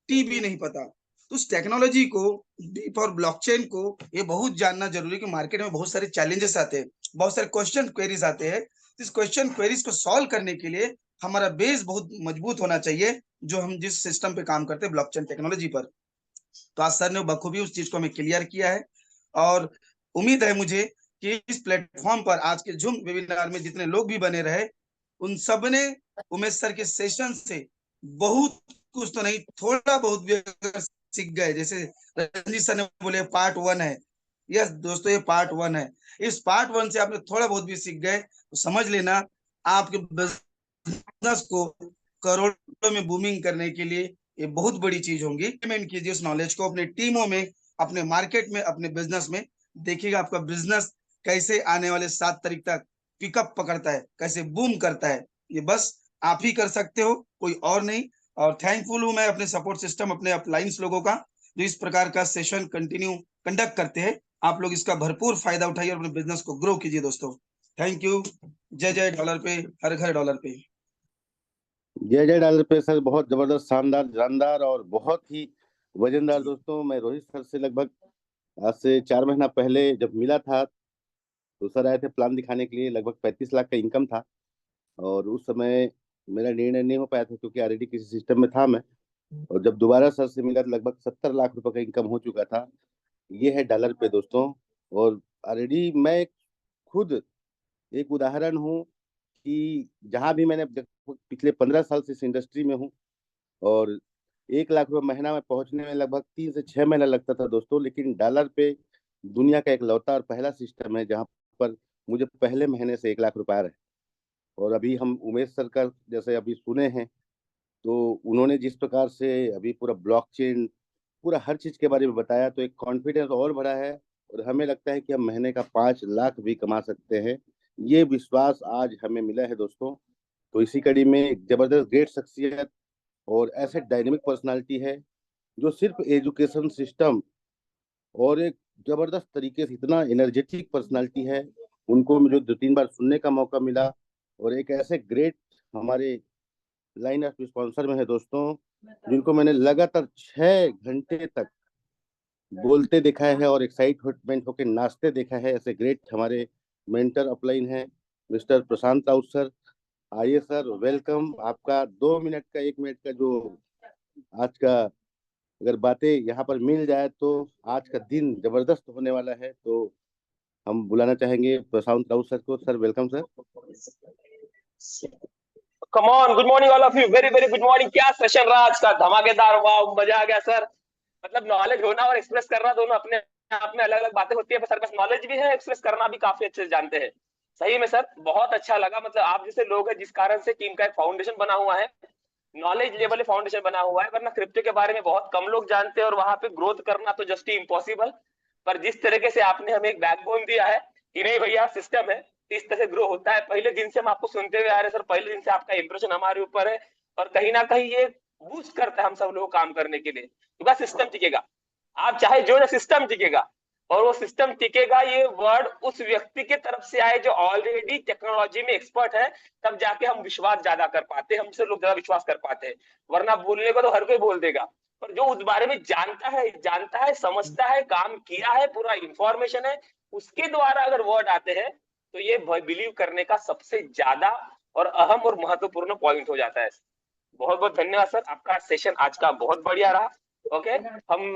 टी भी नहीं पता। तो उस टेक्नोलॉजी को, डीप और ब्लॉकचेन को, ये बहुत जानना जरूरी है कि मार्केट में बहुत सारे चैलेंजेस आते हैं, बहुत सारे क्वेश्चन क्वेरीज आते हैं। इस क्वेश्चन क्वेरीज को सॉल्व करने के लिए हमारा बेस बहुत मजबूत होना चाहिए, जो हम जिस सिस्टम पे काम करते हैं ब्लॉकचेन टेक्नोलॉजी पर। तो आज सर ने बखूबी उस चीज को हमें क्लियर किया है। और उम्मीद है मुझे कि इस प्लेटफॉर्म पर आज के जूम वेबिनार में जितने लोग भी बने रहे, उन सब ने उमेश सर के सेशन से बहुत कुछ तो नहीं, थोड़ा बहुत भी अगर सीख गए। जैसे रंजीत सर ने बोले पार्ट 1 है, यस दोस्तों ये पार्ट 1 है। इस पार्ट 1 से आपने थोड़ा बहुत भी सीख गए तो समझ लेना आपके बिजनेस को करोड़ों में बूमिंग करने के लिए ये बहुत बड़ी चीज होंगी। इम्प्लीमेंट कीजिए उस नॉलेज को अपने टीमों में, अपने मार्केट में, अपने बिजनेस में। देखिएगा आपका बिजनेस कैसे आने वाले 7 तारीख तक पिकअप पकड़ता है, कैसे बूम करता है। ये बस आप ही कर सकते हो, कोई और नहीं। और थैंकफुल हूं मैं अपने सपोर्ट सिस्टम, अपने अपलाइंस लोगों का, जो इस प्रकार का सेशन कंडक्ट करते हैं। आप लोग इसका भरपूर फायदा उठाइए और अपने बिजनेस को ग्रो कीजिए दोस्तों। Thank you. जय जय डॉलर पे, हर घर डॉलर पे। जय जय डॉलर पे सर, बहुत जबरदस्त, शानदार, जानदार और बहुत ही वजनदार। दोस्तों मैं रोहित सर से लगभग आज से 4 महीना पहले जब मिला था, तो सर आए थे प्लान दिखाने के लिए। लगभग 35 लाख का इनकम था, और उस समय मेरा निर्णय नहीं हो पाया था, क्योंकि ऑलरेडी किसी सिस्टम में था मैं। और जब दोबारा सर से मिला तो लगभग 70 लाख रुपए का इनकम हो चुका था। ये है डॉलर पे दोस्तों। और ऑलरेडी मैं खुद एक उदाहरण हूँ कि जहां भी मैंने पिछले 15 साल से इस इंडस्ट्री में हूँ, और 1 लाख रुपए महीना में पहुंचने में लगभग 3 से 6 महीना लगता था दोस्तों। लेकिन डॉलर पे दुनिया का एक लौता और पहला सिस्टम है जहां पर मुझे पहले महीने से 1 लाख रुपए आ रहे हैं। और अभी हम उमेश सर का जैसे अभी सुने हैं, तो उन्होंने जिस प्रकार से अभी पूरा ब्लॉकचेन, पूरा हर चीज के बारे में बताया, तो एक कॉन्फिडेंस और बढ़ा है। और हमें लगता है कि हम महीने का 5 लाख भी कमा सकते हैं। ये विश्वास आज हमें मिला है दोस्तों। तो इसी कड़ी में एक जबरदस्त ग्रेट शख्सियत और ऐसे डायनेमिक पर्सनालिटी है, जो सिर्फ एजुकेशन सिस्टम और एक जबरदस्त तरीके से इतना एनर्जेटिक पर्सनालिटी है, उनको मुझे 2-3 बार सुनने का मौका मिला। और एक ऐसे ग्रेट हमारे लाइन ऑफ स्पॉन्सर में है दोस्तों, जिनको मैंने लगातार 6 घंटे तक बोलते देखा है और एक्साइटमेंट होकर नाचते देखा है, ऐसे ग्रेट हमारे मेंटर अपलाइन है मिस्टर प्रशांत राउत सर। आइए सर, वेलकम। आपका 2 मिनट का 1 मिनट का जो आज का अगर बातें यहाँ पर मिल जाए तो आज का दिन जबरदस्त होने वाला है। तो हम बुलाना चाहेंगे प्रशांत राउत सर को। Sir welcome sir. Come on, good morning all of you, very very good morning. क्या सेशन रहा आज का, धमाकेदार, वाह मजा आ गया सर। मतलब नॉलेज होना और एक्सप्रेस करना दोनों अपने आप में अलग अलग बातें होती है, पर सर पास नॉलेज भी है, एक्सप्रेस करना भी काफी अच्छे से जानते हैं। सही में सर बहुत अच्छा लगा। मतलब आप जैसे लोग हैं जिस कारण से टीम का एक फाउंडेशन बना हुआ है, नॉलेज लेवल फाउंडेशन बना हुआ है, वरना क्रिप्टो के बारे में बहुत कम लोग जानते हैं और वहां पे ग्रोथ करना तो जस्ट इम्पॉसिबल। पर जिस तरीके से आपने हमें एक बैकबोन दिया है कि नहीं भैया सिस्टम है, इस तरह से ग्रो होता है। पहले दिन से हम आपको सुनते हुए आ रहे हैं सर, पहले दिन से आपका इंप्रेशन हमारे ऊपर है और कहीं ना कहीं ये बूस्ट करता है हम सब लोग काम करने के लिए। क्योंकि सिस्टम टिकेगा, आप चाहे जो ना, सिस्टम टिकेगा। और वो सिस्टम टिकेगा, ये वर्ड उस व्यक्ति के तरफ से आए जो ऑलरेडी टेक्नोलॉजी में एक्सपर्ट है, तब जाके हम विश्वास ज्यादा कर पाते हैं, हमसे लोग ज्यादा विश्वास कर पाते हैं। वरना बोलने को तो हर कोई बोल देगा, पर जो उस बारे में जानता है, समझता है, काम किया है, पूरा इंफॉर्मेशन है, उसके द्वारा अगर वर्ड आते हैं तो ये बिलीव करने का सबसे ज्यादा और अहम और महत्वपूर्ण पॉइंट हो जाता है। बहुत बहुत धन्यवाद सर, आपका सेशन आज का बहुत बढ़िया रहा। ओके, हम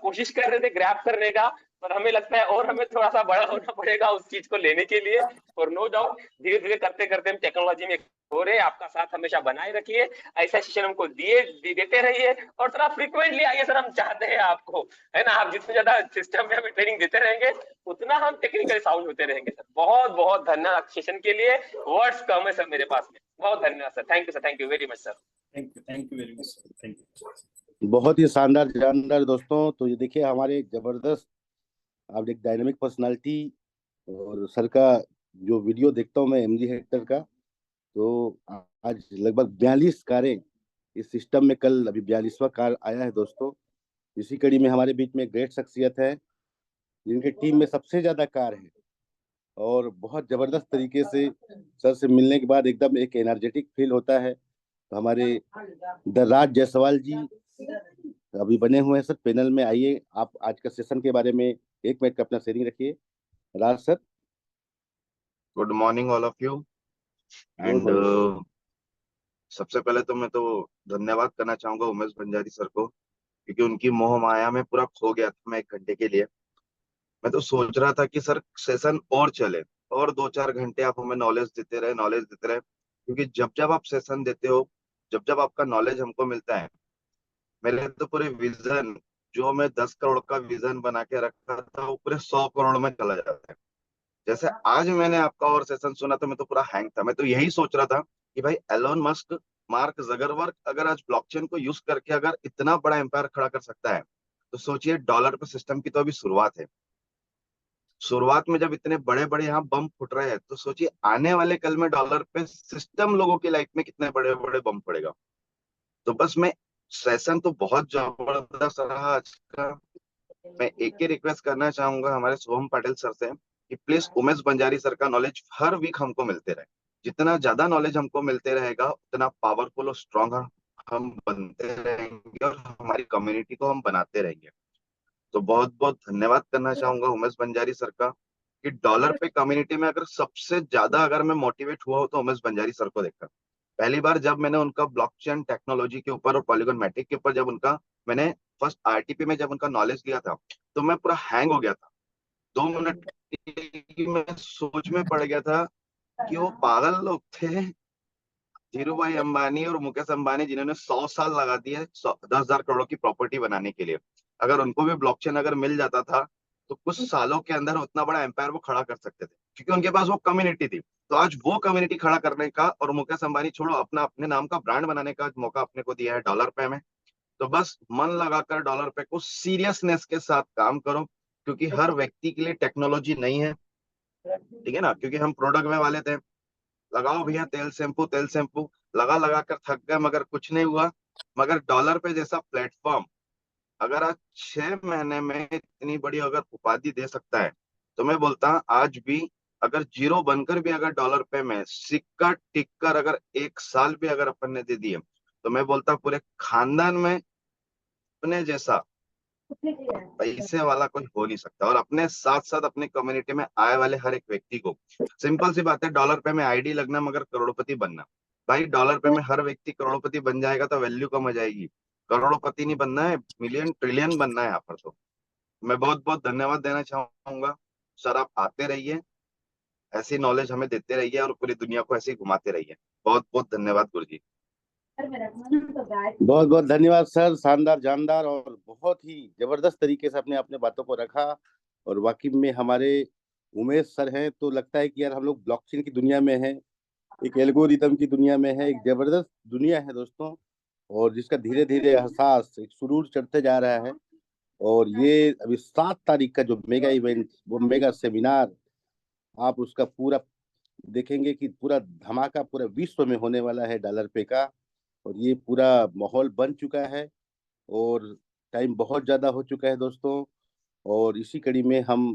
कोशिश कर रहे थे ग्रैब करने का, पर हमें लगता है और हमें थोड़ा सा बड़ा होना पड़ेगा उस चीज को लेने के लिए। और नो डाउट धीरे धीरे करते करते हम टेक्नोलॉजी में हो रहे। आपका साथ हमेशा बनाए रखिए, ऐसा सेशन हमको देते रहिए और थोड़ा फ्रीक्वेंटली आइए सर, हम चाहते हैं आपको, है ना। आप जितने ज्यादा सिस्टम में हमें ट्रेनिंग देते रहेंगे उतना हम टेक्निकली साउंड होते रहेंगे सर। बहुत बहुत धन्यवाद सेशन के लिए, वर्ड्स कम है सर मेरे पास में। बहुत धन्यवाद sir, thank you sir, thank you very much sir. Thank you very much sir, thank you. बहुत ही शानदार जानदार दोस्तों। तो ये देखिए हमारे जबरदस्त, आप एक डायनामिक पर्सनालिटी। और सर का जो वीडियो देखता हूँ मैं एमजी हेक्टर का, तो आज लगभग 42 कारें इस सिस्टम में, कल अभी 42वां कार आया है दोस्तों। इसी कड़ी में हमारे बीच में ग्रेट शख्सियत है जिनके टीम में सबसे ज्यादा कार है और बहुत जबरदस्त तरीके से सर से मिलने के बाद एकदम एक एनर्जेटिक फील होता है। तो हमारे द राज जायसवाल जी अभी बने हुए हैं सर पैनल में। आइए, आप आज का सेशन के बारे में 1 मिनट का अपना शेयरिंग रखिए। Raj sir. Good morning all of you. And सबसे पहले तो मैं तो धन्यवाद करना चाहूंगा उमेश बंजारी सर को, क्योंकि उनकी मोह माया में पूरा खो गया था मैं 1 घंटे के लिए। मैं तो सोच रहा था कि सर सेशन और चले और 2-4 घंटे आप हमें नॉलेज देते रहे, क्योंकि जब जब आप सेशन देते हो, जब जब आपका नॉलेज हमको मिलता है, मेरे तो पूरे विजन, जो मैं 10 करोड़ का विजन बना के रखा था, वो पूरे 100 करोड़ में चला जाता है। जैसे आज मैंने आपका और सेशन सुना तो मैं तो पूरा हैंग था। मैं तो यही सोच रहा था कि भाई एलोन मस्क, मार्क जगरबर्ग अगर आज ब्लॉकचेन को यूज करके अगर इतना बड़ा एम्पायर खड़ा कर सकता है, तो सोचिए डॉलर पे सिस्टम की तो अभी शुरुआत है। शुरुआत में जब इतने बड़े बड़े यहाँ बम फुट रहे हैं, तो सोचिए आने वाले कल में डॉलर पे सिस्टम लोगों की लाइफ में कितने बड़े बड़े बम पड़ेगा। तो बस मैं, सेशन तो बहुत जबरदस्त रहा आज का। मैं एक ही रिक्वेस्ट करना चाहूंगा हमारे शुभम पाटिल सर से कि प्लीज उमेश बंजारी सर का नॉलेज हर वीक हमको मिलते रहे। जितना ज्यादा नॉलेज हमको मिलते रहेगा, उतना पावरफुल और स्ट्रांग हम बनते रहेंगे और हमारी कम्युनिटी को हम बनाते रहेंगे। तो बहुत बहुत धन्यवाद करना चाहूंगा उमेश बंजारी सर का, कि डॉलर पे कम्युनिटी में अगर सबसे ज्यादा अगर मैं मोटिवेट हुआ हो तो उमेश बंजारी सर को देखकर। पहली बार जब मैंने उनका ब्लॉकचेन टेक्नोलॉजी के ऊपर और पॉलीगॉन मैट्रिक के ऊपर जब उनका, मैंने फर्स्ट आरटीपी में जब उनका नॉलेज लिया था, तो मैं पूरा हैंग हो गया था। 2 मिनट की मैं सोच में पड़ गया था कि वो पागल लोग थे धीरू भाई अंबानी और मुकेश अंबानी, जिन्होंने 100 साल लगा दिए 10,000 करोड़ की प्रॉपर्टी बनाने के लिए। अगर उनको भी ब्लॉकचेन अगर मिल जाता था, तो कुछ सालों के अंदर उतना बड़ा एम्पायर वो खड़ा कर सकते थे, क्योंकि उनके पास वो कम्युनिटी थी। तो आज वो कम्युनिटी खड़ा करने का, और मुकेश अंबानी छोड़ो, अपना अपने नाम का ब्रांड बनाने का मौका अपने को दिया है डॉलर पे में। तो बस मन लगाकर डॉलर पे को सीरियसनेस के साथ काम करो, क्योंकि हर व्यक्ति के लिए टेक्नोलॉजी नहीं है, ठीक है ना। क्योंकि हम प्रोडक्ट में वाले थे, लगाओ भैया तेल शैम्पू लगा लगा कर थक गए, मगर कुछ नहीं हुआ। मगर डॉलर पे जैसा प्लेटफॉर्म अगर आज 6 महीने में इतनी बड़ी अगर उपाधि दे सकता है, तो मैं बोलता हूँ आज भी अगर जीरो बनकर भी अगर डॉलर पे में सिक्का टिक कर अगर 1 साल भी अगर अपन ने दे दिए, तो मैं बोलता पूरे खानदान में अपने जैसा पैसे वाला कोई हो नहीं सकता, और अपने साथ साथ अपने कम्युनिटी में आए वाले हर एक व्यक्ति को, सिंपल सी बात है, $1 पे में आईडी लगना मगर करोड़पति बनना। भाई $1 पे में हर व्यक्ति करोड़पति बन जाएगा तो वैल्यू कम हो जाएगी। करोड़पति नहीं बनना है, मिलियन ट्रिलियन बनना है यहाँ पर। तो मैं बहुत बहुत धन्यवाद देना चाहूंगा सर, आप आते रहिए, ऐसी नॉलेज हमें देते रहिए और पूरी दुनिया को ऐसे ही घुमाते रहिए। बहुत बहुत धन्यवाद गुरु जी। बहुत बहुत धन्यवाद सर, शानदार जानदार और बहुत ही जबरदस्त तरीके से अपने अपने बातों को रखा। और वाकई में हमारे उमेश सर हैं तो लगता है कि यार हम लोग ब्लॉकचेन की दुनिया में हैं, एक एल्गोरिथम की दुनिया में है, एक जबरदस्त दुनिया है दोस्तों, और जिसका धीरे धीरे एहसास एक सुरूर चढ़ते जा रहा है। और ये अभी 7 तारीख का जो मेगा इवेंट, वो मेगा सेमिनार, आप उसका पूरा देखेंगे कि पूरा धमाका पूरा विश्व में होने वाला है डॉलर पे का। और ये पूरा माहौल बन चुका है और टाइम बहुत ज़्यादा हो चुका है दोस्तों। और इसी कड़ी में हम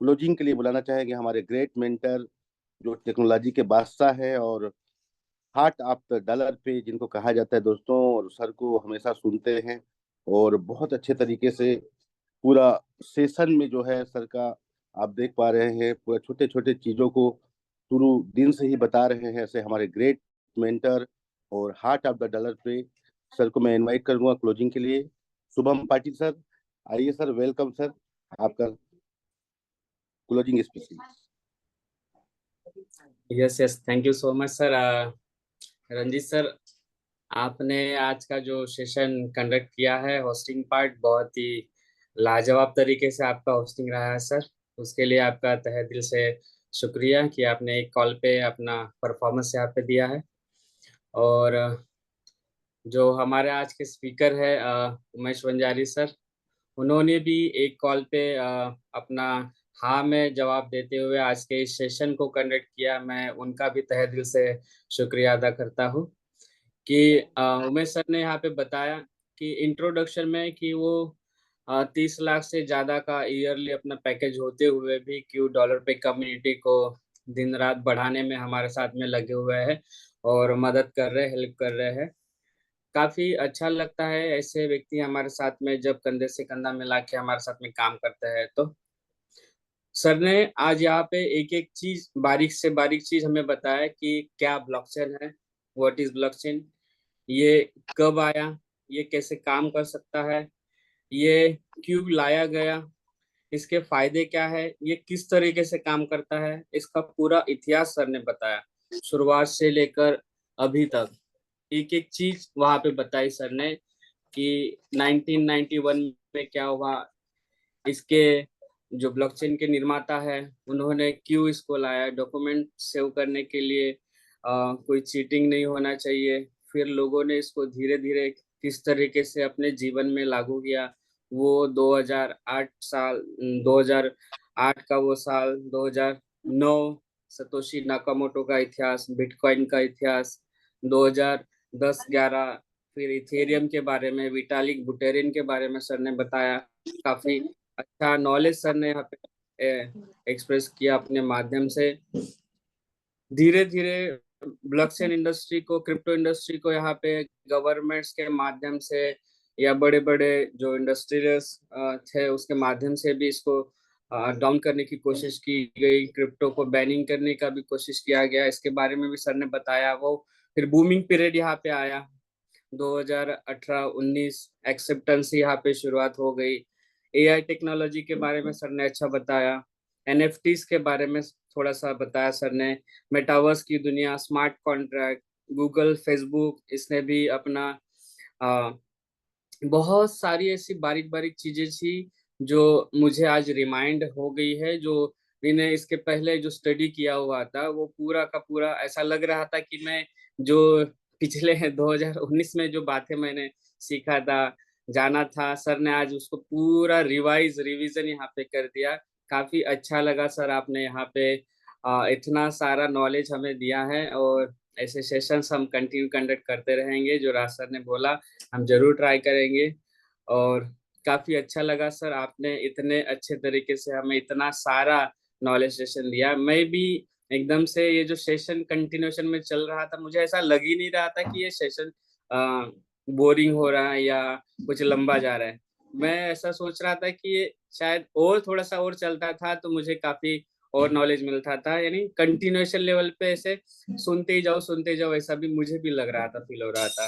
क्लोजिंग के लिए बुलाना चाहेंगे हमारे ग्रेट मेंटर, जो टेक्नोलॉजी के बादशाह है और हार्ट ऑफ द डॉलर पे जिनको कहा जाता है दोस्तों। और सर को हमेशा सुनते हैं और बहुत अच्छे तरीके से पूरा सेशन में जो है सर का आप देख पा रहे हैं, पूरा छोटे छोटे चीज़ों को शुरू दिन से ही बता रहे हैं। ऐसे हमारे ग्रेट मेंटर और हार्ट ऑफ द डॉलर पे सर को मैं इनवाइट करूंगा क्लोजिंग के लिए। शुभम पाटिल सर, आइए सर, वेलकम सर, आपका closing speech. Yes, thank you so much sir. Ranjit sir, आपने आज का जो सेशन कंडक्ट किया है, होस्टिंग पार्ट, बहुत ही लाजवाब तरीके से आपका होस्टिंग रहा है सर। उसके लिए आपका तहे दिल से शुक्रिया कि आपने एक कॉल पे अपना परफॉर्मेंस यहाँ पे दिया है। और जो हमारे आज के स्पीकर है उमेश बंजारी सर, उन्होंने भी एक कॉल पे अपना हाँ में जवाब देते हुए आज के इस सेशन को कंडक्ट किया। मैं उनका भी तहे दिल से शुक्रिया अदा करता हूँ कि उमेश सर ने यहाँ पे बताया कि इंट्रोडक्शन में कि वो 30 लाख से ज्यादा का ईयरली अपना पैकेज होते हुए भी क्यों डॉलर पे कम्युनिटी को दिन रात बढ़ाने में हमारे साथ में लगे हुए हैं और मदद कर रहे, हेल्प कर रहे हैं। काफी अच्छा लगता है ऐसे व्यक्ति हमारे साथ में जब कंधे से कंधा मिला के हमारे साथ में काम करते हैं। तो सर ने आज यहाँ पे एक एक चीज, बारीक से बारीक चीज हमें बताया कि क्या ब्लॉकचेन है, व्हाट इज ब्लॉकचेन, ये कब आया, ये कैसे काम कर सकता है, ये क्यों लाया गया, इसके फायदे क्या है, ये किस तरीके से काम करता है, इसका पूरा इतिहास सर ने बताया, शुरुआत से लेकर अभी तक एक एक चीज वहां पे बताई सर ने कि 1991 में क्या हुआ, इसके जो ब्लॉकचेन के निर्माता है उन्होंने क्यों इसको लाया, डॉक्यूमेंट सेव करने के लिए कोई चीटिंग नहीं होना चाहिए, फिर लोगों ने इसको धीरे धीरे किस तरीके से अपने जीवन में लागू किया, वो 2008 का वो साल, 2009 सतोशी नाकामोटो का इतिहास, बिटकॉइन का इतिहास, 2010-11 फिर इथेरियम के बारे में, विटालिक बुटेरिन के बारे में सर ने बताया। काफी अच्छा नॉलेज सर ने यहाँ पे एक्सप्रेस किया अपने माध्यम से। धीरे धीरे ब्लॉकचेन इंडस्ट्री को, क्रिप्टो इंडस्ट्री को यहाँ पे गवर्नमेंट्स के माध्यम से या बड़े बड़े जो इंडस्ट्रियल्स थे उसके माध्यम से भी इसको डाउन करने की कोशिश की गई, क्रिप्टो को बैनिंग करने का भी कोशिश किया गया, इसके बारे में भी सर ने बताया। वो फिर बूमिंग पीरियड यहाँ पे आया 2018-19, एक्सेप्टेंस यहाँ पे शुरुआत हो गई। एआई टेक्नोलॉजी के बारे में सर ने अच्छा बताया, एनएफटीज के बारे में थोड़ा सा बताया सर ने, मेटावर्स की दुनिया, स्मार्ट कॉन्ट्रैक्ट, गूगल, फेसबुक, इसने भी अपना बहुत सारी ऐसी बारीक बारीक चीजें थी जो मुझे आज रिमाइंड हो गई है, जो मैंने इसके पहले जो स्टडी किया हुआ था वो पूरा का पूरा ऐसा लग रहा था कि मैं जो पिछले 2019 में जो बातें मैंने सीखा था, जाना था, सर ने आज उसको पूरा रिवीजन यहाँ पे कर दिया। काफी अच्छा लगा सर, आपने यहाँ पे इतना सारा नॉलेज हमें दिया है और ऐसे सेशंस हम कंटिन्यू कंडक्ट करते रहेंगे। जो राज सर ने बोला हम जरूर ट्राई करेंगे। और काफी अच्छा लगा सर, आपने इतने अच्छे तरीके से हमें इतना सारा नॉलेज सेशन दिया। मैं भी एकदम से ये जो सेशन कंटिन्यूशन में चल रहा था, मुझे ऐसा लग ही नहीं रहा था कि ये सेशन बोरिंग हो रहा है या कुछ लंबा जा रहा है। मैं ऐसा सोच रहा था कि ये शायद और थोड़ा सा और चलता था तो मुझे काफी और नॉलेज मिलता था, यानी कंटिन्यूएशन लेवल पे ऐसे सुनते ही जाओ ऐसा भी मुझे भी लग रहा था, फील हो रहा था।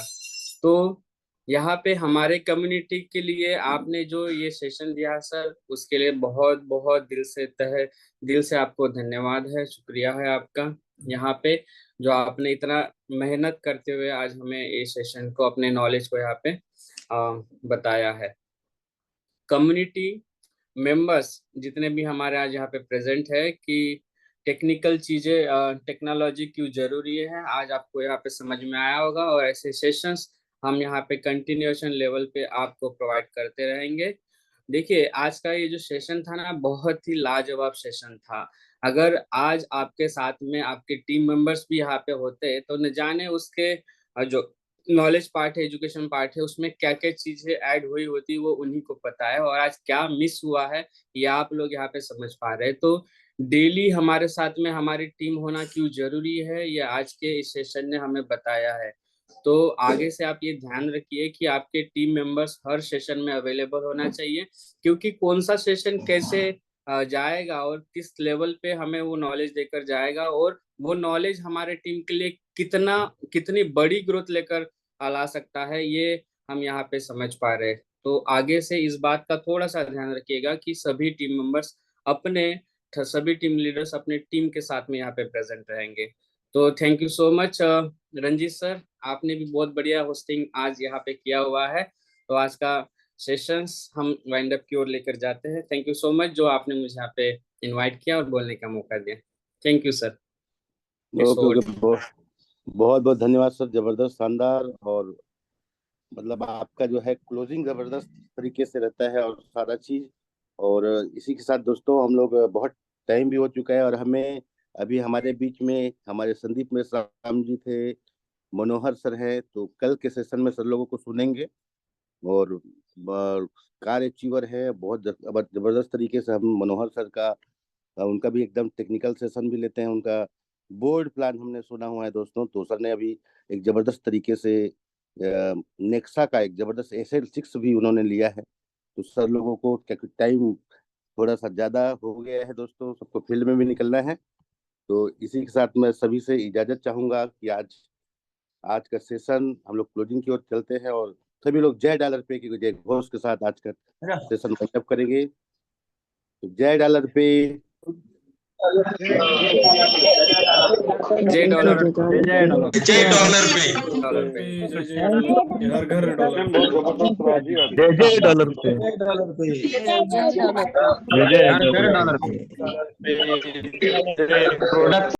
तो यहाँ पे हमारे कम्युनिटी के लिए आपने जो ये सेशन दिया सर, उसके लिए बहुत बहुत दिल से आपको धन्यवाद है, शुक्रिया है आपका। यहाँ पे जो आपने इतना मेहनत करते हुए आज हमें ये सेशन को, अपने नॉलेज को यहाँ पे बताया है। कम्युनिटी मेंबर्स जितने भी हमारे आज यहाँ पे प्रेजेंट है कि टेक्निकल चीजें, टेक्नोलॉजी क्यों जरूरी है, आज आपको यहाँ पे समझ में आया होगा। और ऐसे सेशंस हम यहाँ पे कंटिन्यूएशन लेवल पे आपको प्रोवाइड करते रहेंगे। देखिए आज का ये जो सेशन था ना, बहुत ही लाजवाब सेशन था। अगर आज आपके साथ में आपके टीम मेंबर्स भी यहाँ पे होते तो न जाने उसके जो नॉलेज पार्ट है, एजुकेशन पार्ट है, उसमें क्या क्या चीजें ऐड हुई होती वो उन्हीं को पता है। और आज क्या मिस हुआ है ये आप लोग यहाँ पे समझ पा रहे हैं। तो डेली हमारे साथ में हमारी टीम होना क्यों जरूरी है, ये आज के इस सेशन ने हमें बताया है। तो आगे से आप ये ध्यान रखिए कि आपके टीम मेंबर्स हर सेशन में अवेलेबल होना चाहिए, क्योंकि कौन सा सेशन कैसे जाएगा और किस लेवल पे हमें वो नॉलेज देकर जाएगा, और वो नॉलेज हमारे टीम के लिए कितनी बड़ी ग्रोथ लेकर ला सकता है, ये हम यहाँ पे समझ पा रहे हैं। तो आगे से इस बात का थोड़ा सा ध्यान रखिएगा कि सभी टीम लीडर्स अपने टीम के साथ में यहाँ पे प्रेजेंट रहेंगे। तो thank you so much Ranjit sir, आपने भी बहुत बढ़िया होस्टिंग आज यहाँ पे किया हुआ है। तो आज का सेशंस हम वाइंड अप की ओर लेकर जाते हैं। थैंक यू सो मच जो आपने मुझे यहाँ पे इनवाइट किया और बोलने का मौका दिया। Thank you sir. ओके, बहुत बहुत धन्यवाद सर, जबरदस्त, शानदार। और मतलब आपका जो है क्लोजिंग जबरदस्त तरीके से रहता है और सारा चीज। और इसी के साथ दोस्तों हम लोग, बहुत टाइम भी हो चुका है और हमें अभी हमारे बीच में हमारे संदीप मेश्राम जी थे, मनोहर सर है, तो कल के सेशन में सर लोगों को सुनेंगे। और कार अचीवर है, बहुत जबरदस्त तरीके से हम मनोहर सर का, उनका भी एकदम टेक्निकल सेशन भी लेते हैं। उनका बोर्ड प्लान हमने सुना हुआ है दोस्तों, तो सर ने अभी एक जबरदस्त तरीके से नेक्सा का एक जबरदस्त SL6 भी उन्होंने लिया है। तो सर लोगों को टाइम थोड़ा सा ज्यादा हो गया है दोस्तों, सबको फील्ड में भी निकलना है। तो इसी के साथ मैं सभी से इजाजत चाहूंगा कि आज का सेशन हम लोग क्लोजिंग की ओर चलते हैं, और सभी लोग जय डॉलर पे की जय घोष के साथ आज का सेशन वाइंड अप करेंगे। तो जय डॉलर पे, जय डॉलर पे, हर घर डॉलर, जय डॉलर पे, जय डॉलर पे। प्रोडक्ट